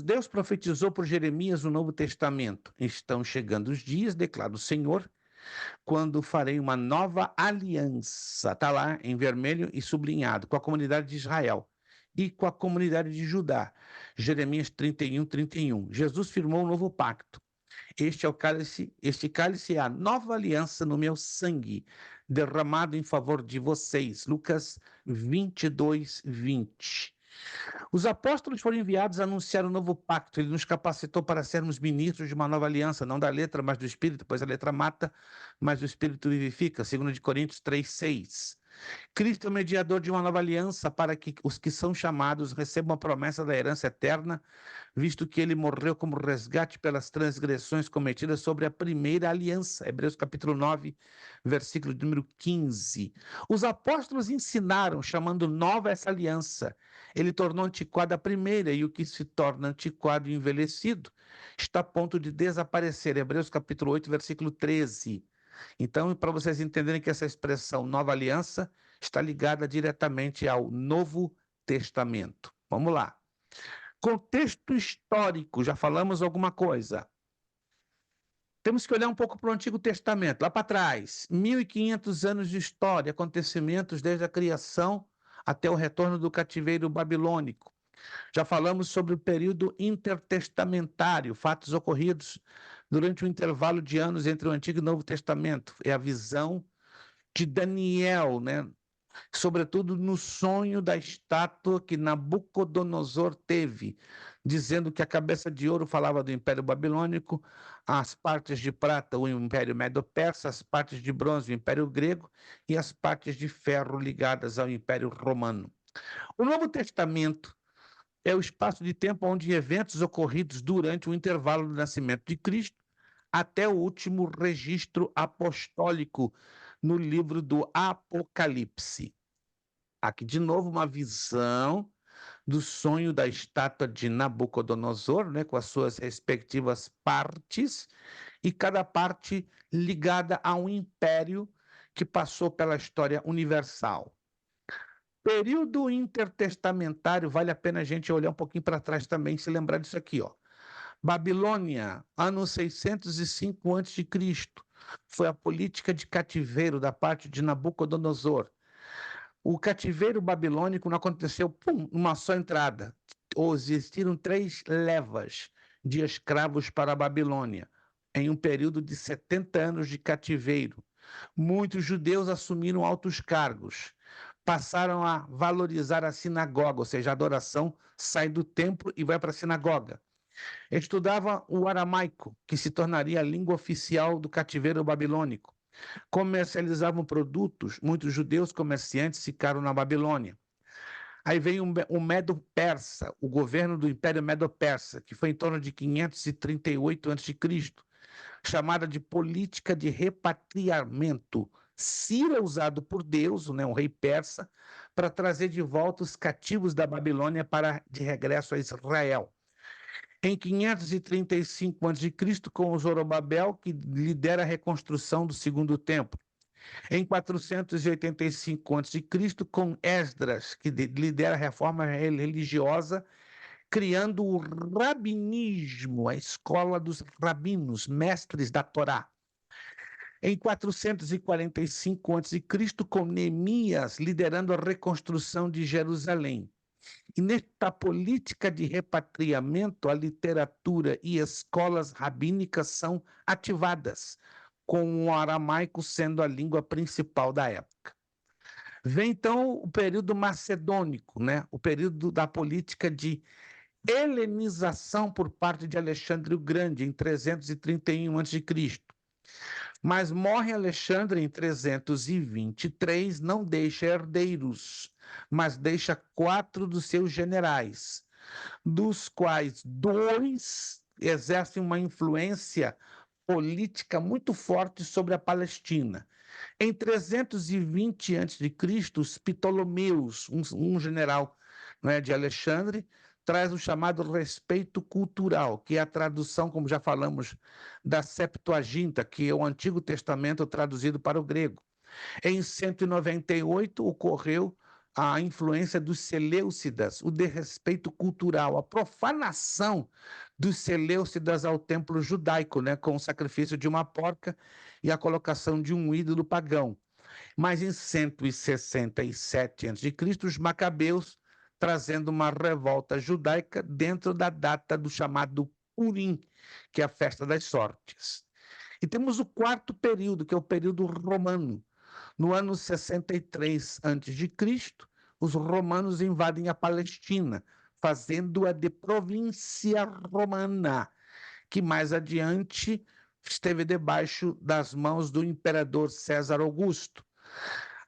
Deus profetizou por Jeremias no Novo Testamento: estão chegando os dias, declara o Senhor, quando farei uma nova aliança, está lá em vermelho e sublinhado, com a comunidade de Israel e com a comunidade de Judá. Jeremias 31, 31. Jesus firmou um novo pacto. Este cálice é a nova aliança no meu sangue, derramado em favor de vocês. Lucas 22, 20. Os apóstolos foram enviados a anunciar o novo pacto. Ele nos capacitou para sermos ministros de uma nova aliança, não da letra, mas do Espírito, pois a letra mata, mas o Espírito vivifica. 2 Coríntios 3:6. Cristo é o mediador de uma nova aliança para que os que são chamados recebam a promessa da herança eterna, visto que ele morreu como resgate pelas transgressões cometidas sobre a primeira aliança. Hebreus capítulo 9, versículo número 15. Os apóstolos ensinaram, chamando nova essa aliança. Ele tornou antiquada a primeira, e o que se torna antiquado e envelhecido está a ponto de desaparecer. Hebreus capítulo 8, versículo 13. Então, para vocês entenderem que essa expressão nova aliança está ligada diretamente ao Novo Testamento. Vamos lá. Contexto histórico, já falamos alguma coisa. Temos que olhar um pouco para o Antigo Testamento, lá para trás. 1.500 anos de história, acontecimentos desde a criação até o retorno do cativeiro babilônico. Já falamos sobre o período intertestamentário, fatos ocorridos durante o intervalo de anos entre o Antigo e o Novo Testamento. É a visão de Daniel, né? Sobretudo no sonho da estátua que Nabucodonosor teve, dizendo que a cabeça de ouro falava do Império Babilônico, as partes de prata, o Império Medo-Persa, as partes de bronze, o Império Grego, e as partes de ferro ligadas ao Império Romano. O Novo Testamento é o espaço de tempo onde eventos ocorridos durante o intervalo do nascimento de Cristo até o último registro apostólico no livro do Apocalipse. Aqui, de novo, uma visão do sonho da estátua de Nabucodonosor, né, com as suas respectivas partes, e cada parte ligada a um império que passou pela história universal. Período intertestamentário, vale a pena a gente olhar um pouquinho para trás também, se lembrar disso aqui, ó. Babilônia, ano 605 a.C., foi a política de cativeiro da parte de Nabucodonosor. O cativeiro babilônico não aconteceu numa só entrada. Existiram 3 levas de escravos para a Babilônia, em um período de 70 anos de cativeiro. Muitos judeus assumiram altos cargos, passaram a valorizar a sinagoga, ou seja, a adoração sai do templo e vai para a sinagoga. Estudava o aramaico, que se tornaria a língua oficial do cativeiro babilônico. Comercializavam produtos, muitos judeus comerciantes ficaram na Babilônia. Aí veio o Medo-Persa, o governo do Império Medo-Persa, que foi em torno de 538 a.C., chamada de política de repatriamento. Ciro usado por Deus, né, um rei persa, para trazer de volta os cativos da Babilônia de regresso a Israel. Em 535 a.C., com Zorobabel, que lidera a reconstrução do segundo templo. Em 485 a.C., com Esdras, que lidera a reforma religiosa, criando o rabinismo, a escola dos rabinos, mestres da Torá. Em 445 a.C., com Neemias liderando a reconstrução de Jerusalém. E nesta política de repatriamento, a literatura e escolas rabínicas são ativadas, com o aramaico sendo a língua principal da época. Vem então o período macedônico, né? O período da política de helenização por parte de Alexandre o Grande, em 331 a.C. Mas morre Alexandre em 323, não deixa herdeiros, mas deixa 4 dos seus generais, dos quais 2 exercem uma influência política muito forte sobre a Palestina. Em 320 a.C., os Ptolomeus, um general, né, de Alexandre, traz o chamado respeito cultural, que é a tradução, como já falamos, da Septuaginta, que é o Antigo Testamento traduzido para o grego. Em 198 ocorreu a influência dos Seleucidas, o desrespeito cultural, a profanação dos Seleucidas ao templo judaico, né, com o sacrifício de uma porca e a colocação de um ídolo pagão. Mas em 167 a.C., os macabeus trazendo uma revolta judaica dentro da data do chamado Purim, que é a festa das sortes. E temos o 4º período, que é o período romano. No ano 63 a.C., os romanos invadem a Palestina, fazendo-a de província romana, que mais adiante esteve debaixo das mãos do imperador César Augusto.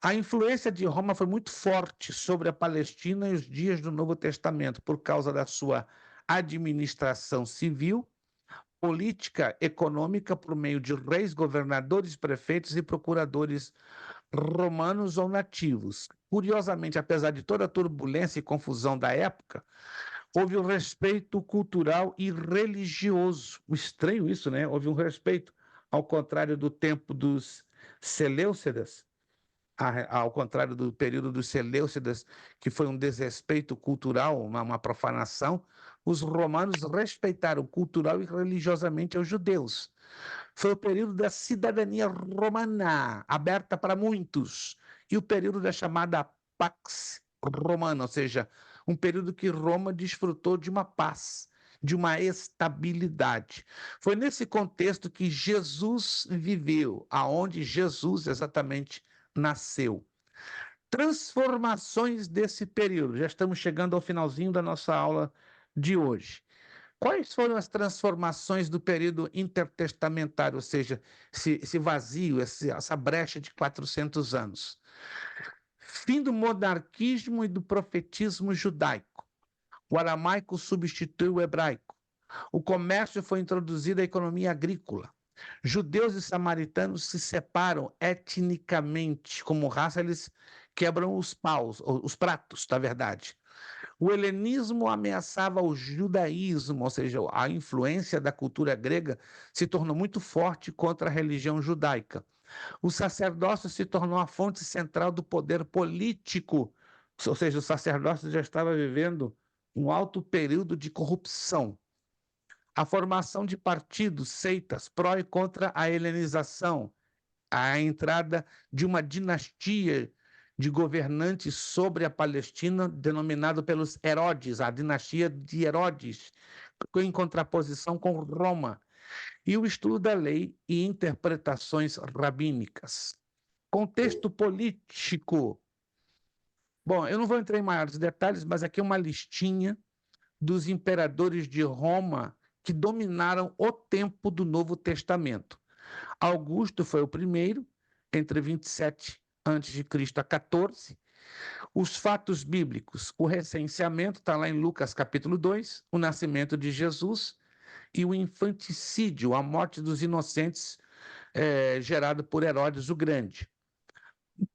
A influência de Roma foi muito forte sobre a Palestina e os dias do Novo Testamento, por causa da sua administração civil, política econômica por meio de reis, governadores, prefeitos e procuradores romanos ou nativos. Curiosamente, apesar de toda a turbulência e confusão da época, houve um respeito cultural e religioso. Estranho isso, né? Houve um respeito ao contrário do tempo dos Seleucidas, ao contrário do período dos Seleucidas, que foi um desrespeito cultural, uma profanação, os romanos respeitaram cultural e religiosamente os judeus. Foi o período da cidadania romana, aberta para muitos, e o período da chamada Pax Romana, ou seja, um período que Roma desfrutou de uma paz, de uma estabilidade. Foi nesse contexto que Jesus viveu, aonde Jesus exatamente nasceu. Transformações desse período. Já estamos chegando ao finalzinho da nossa aula de hoje. Quais foram as transformações do período intertestamentário, ou seja, esse vazio, essa brecha de 400 anos? Fim do monarquismo e do profetismo judaico. O aramaico substituiu o hebraico. O comércio foi introduzido à economia agrícola. Judeus e samaritanos se separam etnicamente, como raça, eles quebram os paus, os pratos, na verdade. O helenismo ameaçava o judaísmo, ou seja, a influência da cultura grega se tornou muito forte contra a religião judaica. O sacerdócio se tornou a fonte central do poder político, ou seja, o sacerdócio já estava vivendo um alto período de corrupção. A formação de partidos, seitas, pró e contra a helenização, a entrada de uma dinastia de governantes sobre a Palestina, denominado pelos Herodes, a dinastia de Herodes, em contraposição com Roma, e o estudo da lei e interpretações rabínicas. Contexto político. Bom, eu não vou entrar em maiores detalhes, mas aqui é uma listinha dos imperadores de Roma que dominaram o tempo do Novo Testamento. Augusto foi o primeiro, entre 27 a.C. a 14. Os fatos bíblicos, o recenseamento está lá em Lucas capítulo 2, o nascimento de Jesus e o infanticídio, a morte dos inocentes gerado por Herodes o Grande.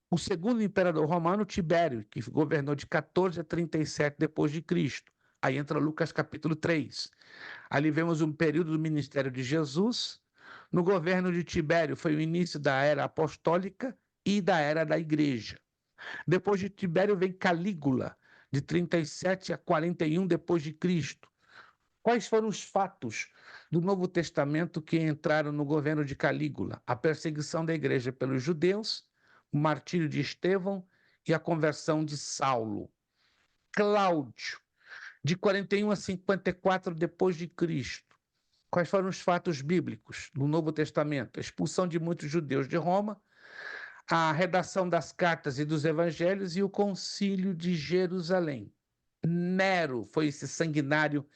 O segundo imperador romano, Tibério, que governou de 14 a 37 depois de Cristo. Aí entra Lucas capítulo 3. Ali vemos um período do ministério de Jesus. No governo de Tibério foi o início da era apostólica e da era da igreja. Depois de Tibério vem Calígula, de 37 a 41 depois de Cristo. Quais foram os fatos do Novo Testamento que entraram no governo de Calígula? A perseguição da igreja pelos judeus, o martírio de Estevão e a conversão de Saulo. Cláudio, de 41 a 54 depois de Cristo. Quais foram os fatos bíblicos do Novo Testamento? A expulsão de muitos judeus de Roma, a redação das cartas e dos evangelhos e o concílio de Jerusalém. Nero foi esse sanguinário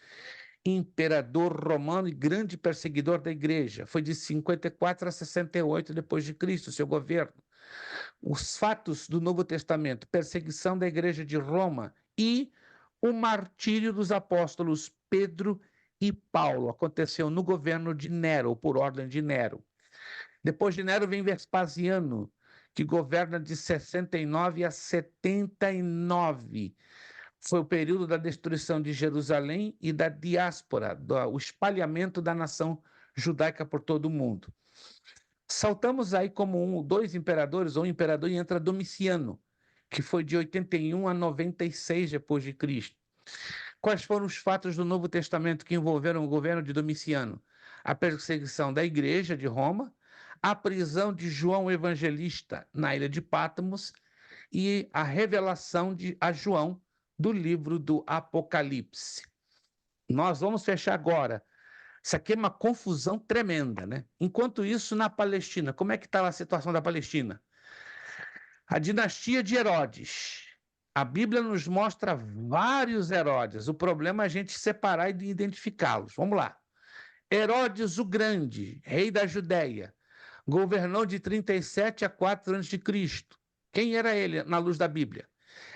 imperador romano e grande perseguidor da igreja. Foi de 54 a 68 depois de Cristo, seu governo. Os fatos do Novo Testamento, perseguição da igreja de Roma e o martírio dos apóstolos Pedro e Paulo. Aconteceu no governo de Nero, ou por ordem de Nero. Depois de Nero vem Vespasiano, que governa de 69 a 79. Foi o período da destruição de Jerusalém e da diáspora, o espalhamento da nação judaica por todo o mundo. Saltamos aí como dois imperadores, ou um imperador, e entra Domiciano, que foi de 81 a 96 depois de Cristo. Quais foram os fatos do Novo Testamento que envolveram o governo de Domiciano? A perseguição da igreja de Roma, a prisão de João Evangelista na ilha de Patmos e a revelação a João do livro do Apocalipse. Nós vamos fechar agora. Isso aqui é uma confusão tremenda, né? Enquanto isso, na Palestina, como é que está a situação da Palestina? A dinastia de Herodes. A Bíblia nos mostra vários Herodes. O problema é a gente separar e identificá-los. Vamos lá. Herodes o Grande, rei da Judéia, governou de 37 a 4 a.C. Quem era ele na luz da Bíblia?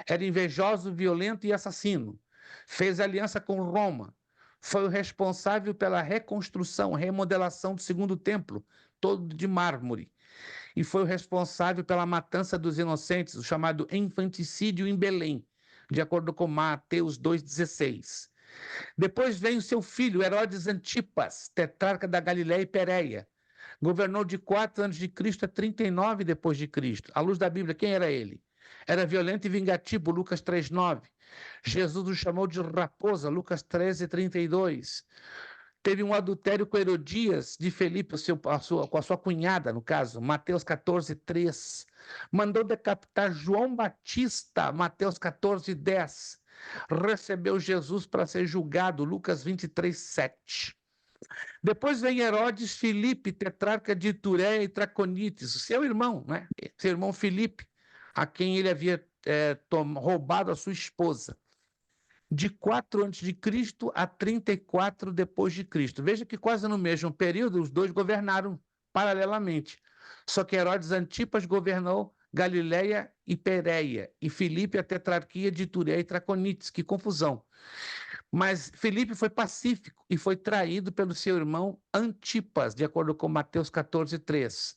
Era invejoso, violento e assassino. Fez aliança com Roma. Foi o responsável pela reconstrução, remodelação do segundo templo, todo de mármore. E foi o responsável pela matança dos inocentes, o chamado infanticídio em Belém, de acordo com Mateus 2,16. Depois vem o seu filho, Herodes Antipas, tetrarca da Galiléia e Pérea. Governou de 4 a.C. a 39 depois de Cristo. À luz da Bíblia, quem era ele? Era violento e vingativo, Lucas 3:9. Jesus o chamou de raposa, Lucas 13:32. Teve um adultério com Herodias de Felipe, com a sua cunhada, no caso, Mateus 14:3. Mandou decapitar João Batista, Mateus 14:10. Recebeu Jesus para ser julgado, Lucas 23:7. Depois vem Herodes Filipe, tetrarca de Itureia e Traconites, seu irmão, né? Seu irmão Filipe, a quem ele havia roubado a sua esposa. De 4 a.C. a 34 depois de Cristo. Veja que quase no mesmo período os dois governaram paralelamente. Só que Herodes Antipas governou Galileia e Pérea, e Filipe a tetrarquia de Itureia e Traconites. Que confusão. Mas Filipe foi pacífico e foi traído pelo seu irmão Antipas, de acordo com Mateus 14:3.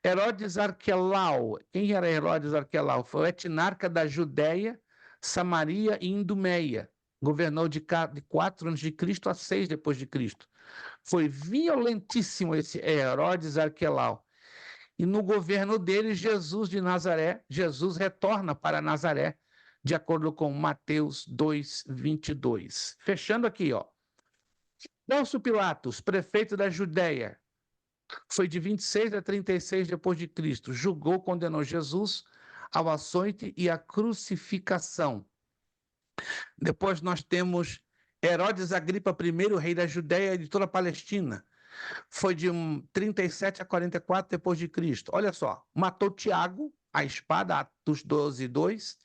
Herodes Arquelau. Quem era Herodes Arquelau? Foi o etnarca da Judéia, Samaria e Idumeia. Governou de 4 a.C. a 6 depois de Cristo. Foi violentíssimo esse Herodes Arquelau. E no governo dele, Jesus de Nazaré, Jesus retorna para Nazaré, de acordo com Mateus 2:22. Fechando aqui, ó. Pôncio Pilatos, prefeito da Judéia, foi de 26 a 36 depois de Cristo. Julgou, condenou Jesus ao açoite e à crucificação. Depois nós temos Herodes Agripa I, rei da Judéia e de toda a Palestina. Foi de 37 a 44 depois de Cristo. Olha só, matou Tiago, a espada, Atos 12:2.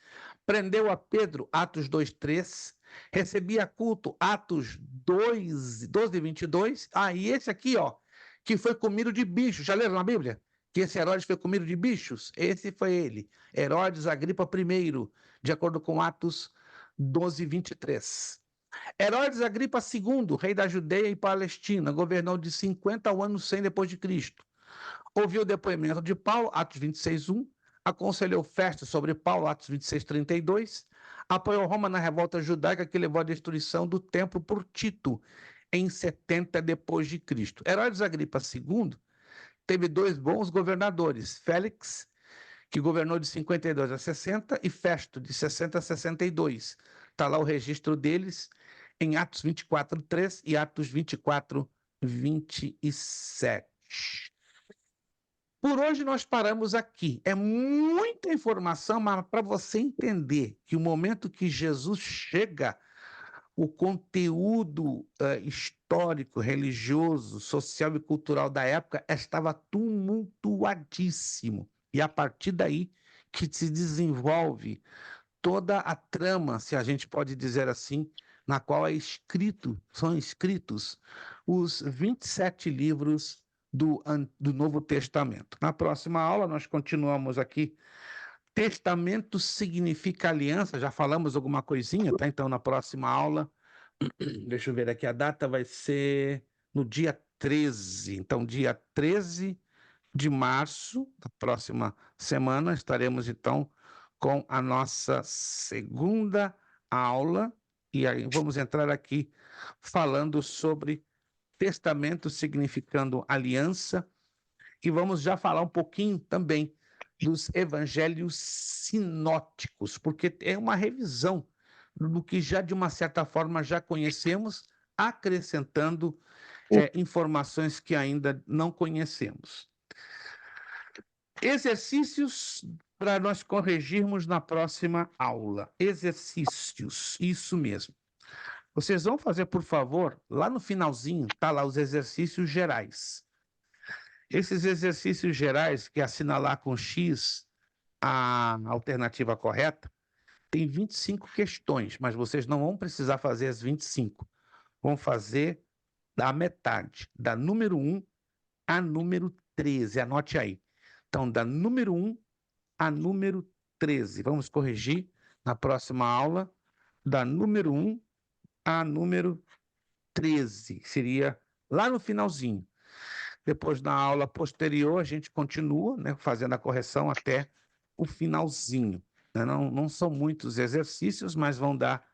Prendeu a Pedro, Atos 2:3. Recebia culto, Atos 12:22. E esse aqui, ó, que foi comido de bichos. Já leram na Bíblia? Que esse Herodes foi comido de bichos? Esse foi ele, Herodes Agripa I, de acordo com Atos 12:23. Herodes Agripa II, rei da Judeia e Palestina, governou de 50 ao ano 100 depois de Cristo. Ouviu o depoimento de Paulo, Atos 26:1, aconselhou Festo sobre Paulo, Atos 26:32, apoiou Roma na revolta judaica que levou à destruição do templo por Tito, em 70 depois de Cristo. Herodes Agripa II teve 2 bons governadores, Félix, que governou de 52 a 60, e Festo, de 60 a 62. Está lá o registro deles em Atos 24:3 e Atos 24:27. Por hoje nós paramos aqui. É muita informação, mas para você entender que o momento que Jesus chega, o conteúdo histórico, religioso, social e cultural da época estava tumultuadíssimo. E a partir daí que se desenvolve toda a trama, se a gente pode dizer assim, na qual são escritos os 27 livros do Novo Testamento. Na próxima aula, nós continuamos aqui. Testamento significa aliança, já falamos alguma coisinha, tá? Então, na próxima aula, deixa eu ver aqui, a data vai ser no dia 13. Então, dia 13 de março, da próxima semana, estaremos, então, com a nossa segunda aula, e aí vamos entrar aqui falando sobre testamento significando aliança, e vamos já falar um pouquinho também dos evangelhos sinóticos, porque é uma revisão do que já, de uma certa forma, já conhecemos, acrescentando informações que ainda não conhecemos. Exercícios para nós corrigirmos na próxima aula. Exercícios, isso mesmo. Vocês vão fazer, por favor, lá no finalzinho, tá lá os exercícios gerais. Esses exercícios gerais, que é assinalar com X a alternativa correta, tem 25 questões, mas vocês não vão precisar fazer as 25. Vão fazer da metade, da número 1 a número 13. Anote aí. Então, da número 1 a número 13. Vamos corrigir na próxima aula, da número 1 a número 13. Seria lá no finalzinho. Depois, na aula posterior, a gente continua, né, fazendo a correção até o finalzinho. Não são muitos exercícios, mas vão dar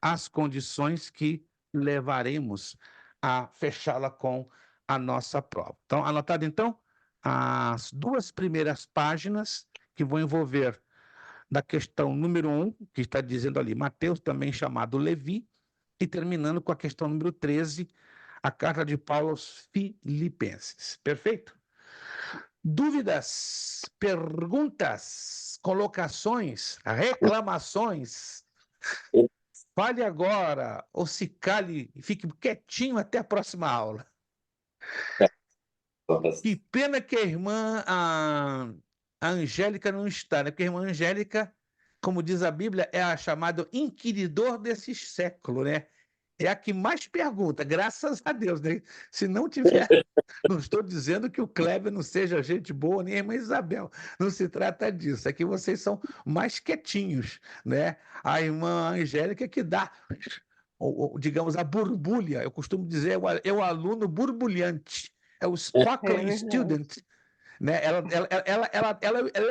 as condições que levaremos a fechá-la com a nossa prova. Então, anotado então, as 2 primeiras páginas que vão envolver da questão número 1, que está dizendo ali, Mateus, também chamado Levi, e terminando com a questão número 13, a carta de Paulo aos Filipenses. Perfeito? Dúvidas, perguntas, colocações, reclamações? Fale agora, ou se cale e fique quietinho até a próxima aula. Que pena que a Angélica não está, né? Porque a irmã Angélica, como diz a Bíblia, é a chamada inquiridor desses séculos, né? É a que mais pergunta, graças a Deus, né? Se não tiver, não estou dizendo que o Kleber não seja gente boa, nem a irmã Isabel, não se trata disso, é que vocês são mais quietinhos, né? A irmã Angélica que dá, digamos, a borbulha, eu costumo dizer, é o aluno borbulhante, é o
É
sparkling
verdade.
student, né? Ela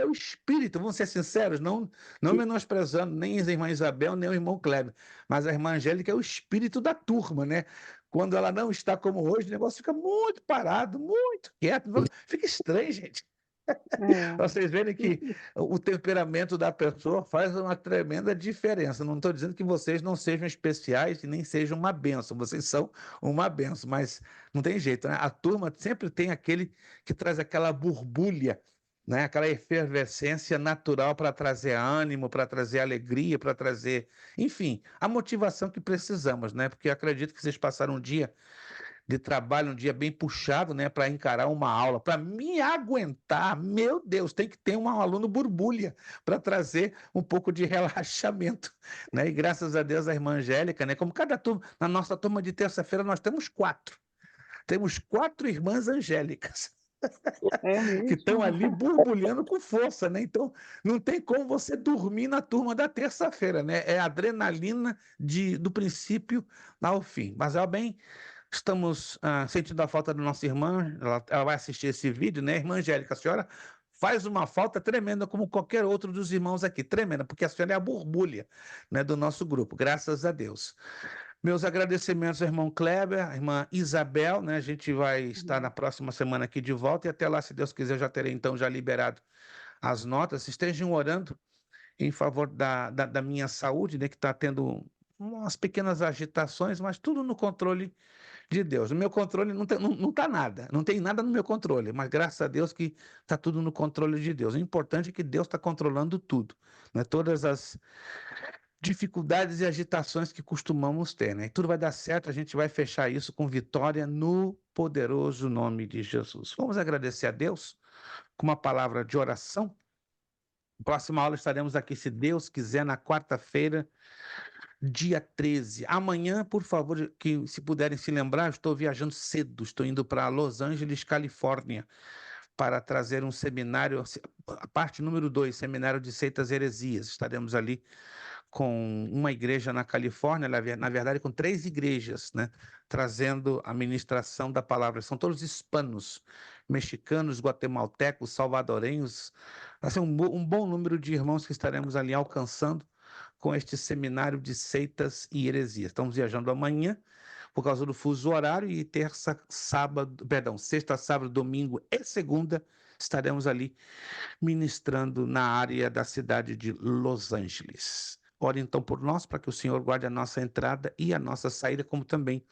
é o espírito, vamos ser sinceros, não menosprezando nem a irmã Isabel, nem o irmão Kleber, mas a irmã Angélica é o espírito da turma, né? Quando ela não está como hoje, o negócio fica muito parado, muito quieto, fica estranho, gente.
É.
Vocês verem que o temperamento da pessoa faz uma tremenda diferença. Não estou dizendo que vocês não sejam especiais e nem sejam uma benção. Vocês são uma benção, mas não tem jeito, né? A turma sempre tem aquele que traz aquela borbulha, né? Aquela efervescência natural para trazer ânimo, para trazer alegria, para trazer, enfim, a motivação que precisamos, né? Porque eu acredito que vocês passaram um dia de trabalho, um dia bem puxado, né, para encarar uma aula, para me aguentar, meu Deus, tem que ter um aluno borbulha para trazer um pouco de relaxamento, né? E graças a Deus a irmã Angélica, né, como cada turma, na nossa turma de terça-feira nós temos 4 irmãs angélicas
É
que estão
mesmo?
ali borbulhando com força, né? Então não tem como você dormir na turma da terça-feira, né? É adrenalina do princípio ao fim. Mas é bem, estamos sentindo a falta da nossa irmã, ela vai assistir esse vídeo, né? Irmã Angélica, a senhora faz uma falta tremenda, como qualquer outro dos irmãos aqui, tremenda, porque a senhora é a borbulha, né, do nosso grupo, graças a Deus. Meus agradecimentos ao irmão Kleber, à irmã Isabel, né? A gente vai estar na próxima semana aqui de volta, e até lá, se Deus quiser, eu já terei então já liberado as notas. Estejam orando em favor da minha saúde, né, que está tendo umas pequenas agitações, mas tudo no controle de Deus. No meu controle não tá nada, não tem nada no meu controle, mas graças a Deus que está tudo no controle de Deus. O importante é que Deus está controlando tudo, né? Todas as dificuldades e agitações que costumamos ter, né? E tudo vai dar certo, a gente vai fechar isso com vitória no poderoso nome de Jesus. Vamos agradecer a Deus com uma palavra de oração. Próxima aula estaremos aqui, se Deus quiser, na quarta-feira, dia 13. Amanhã, por favor, que se puderem se lembrar, estou viajando cedo, estou indo para Los Angeles, Califórnia, para trazer um seminário, a parte número 2, Seminário de Seitas e Heresias. Estaremos ali com uma igreja na Califórnia, na verdade com 3 igrejas, né? Trazendo a ministração da palavra. São todos hispanos, mexicanos, guatemaltecos, salvadorenhos. Vai ser um bom número de irmãos que estaremos ali alcançando com este seminário de seitas e heresias. Estamos viajando amanhã por causa do fuso horário e sexta, sábado, domingo e segunda estaremos ali ministrando na área da cidade de Los Angeles. Ore então por nós, para que o Senhor guarde a nossa entrada e a nossa saída, como também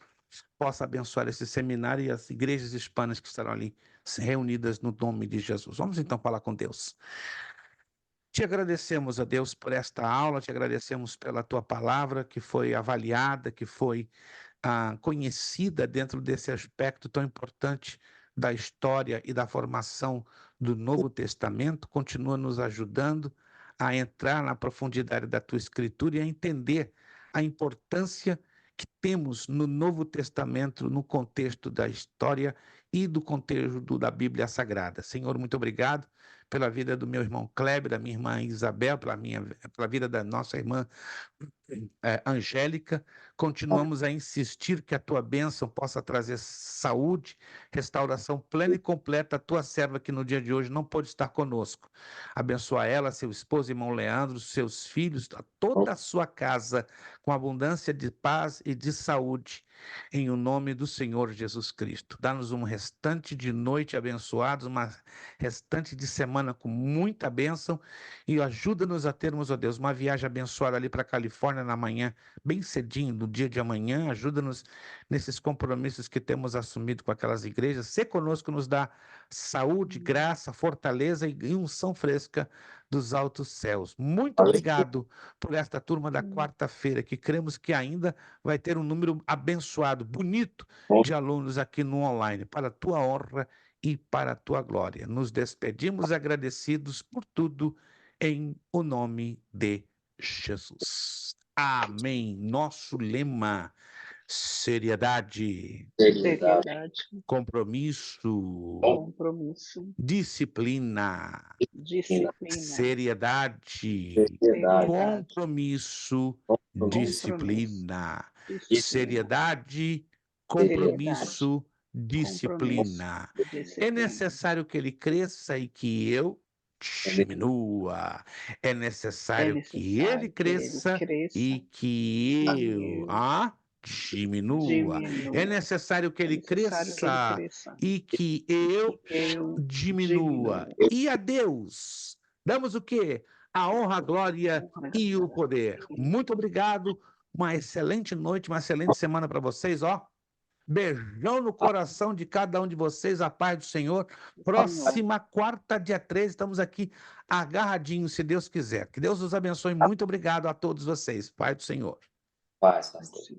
possa abençoar esse seminário e as igrejas hispanas que estarão ali reunidas no nome de Jesus. Vamos então falar com Deus. Te agradecemos, a Deus, por esta aula, te agradecemos pela tua palavra que foi avaliada, que foi conhecida dentro desse aspecto tão importante da história e da formação do Novo Testamento. Continua nos ajudando a entrar na profundidade da tua Escritura e a entender a importância que temos no Novo Testamento, no contexto da história e do contexto da Bíblia Sagrada. Senhor, muito obrigado pela vida do meu irmão Kleber, da minha irmã Isabel, pela vida da nossa irmã Angélica, continuamos a insistir que a tua bênção possa trazer saúde, restauração plena e completa à tua serva que no dia de hoje não pôde estar conosco. Abençoa ela, seu esposo, irmão Leandro, seus filhos, toda a sua casa, com abundância de paz e de saúde, em o nome do Senhor Jesus Cristo. Dá-nos um restante de noite abençoados, uma restante de semana com muita bênção e ajuda-nos a termos, ó Deus, uma viagem abençoada ali para a Califórnia na manhã, bem cedinho, no dia de amanhã. Ajuda-nos nesses compromissos que temos assumido com aquelas igrejas. Ser conosco nos dá saúde, graça, fortaleza e unção fresca dos altos céus. Muito obrigado por esta turma da quarta-feira, que cremos que ainda vai ter um número abençoado, bonito, de alunos aqui no online, para a tua honra e para a tua glória. Nos despedimos agradecidos por tudo, em o nome de Jesus. Amém. Nosso lema: seriedade,
Seriedade,
compromisso,
compromisso,
disciplina.
disciplina,
Seriedade,
seriedade,
compromisso, disciplina.
disciplina,
Seriedade, compromisso,
compromisso,
disciplina. É
disciplina.
necessário que ele cresça e que eu diminua. É necessário que ele cresça e que eu diminua. É necessário que ele cresça e que eu diminua. E a Deus damos o quê? A honra, a glória e o poder. Muito obrigado. Uma excelente noite, uma excelente semana para vocês, ó. Beijão no coração de cada um de vocês, a paz do Senhor. Próxima quarta, dia 13, estamos aqui agarradinhos, se Deus quiser. Que Deus os abençoe. Muito obrigado a todos vocês. Paz do Senhor.
Paz, pastor.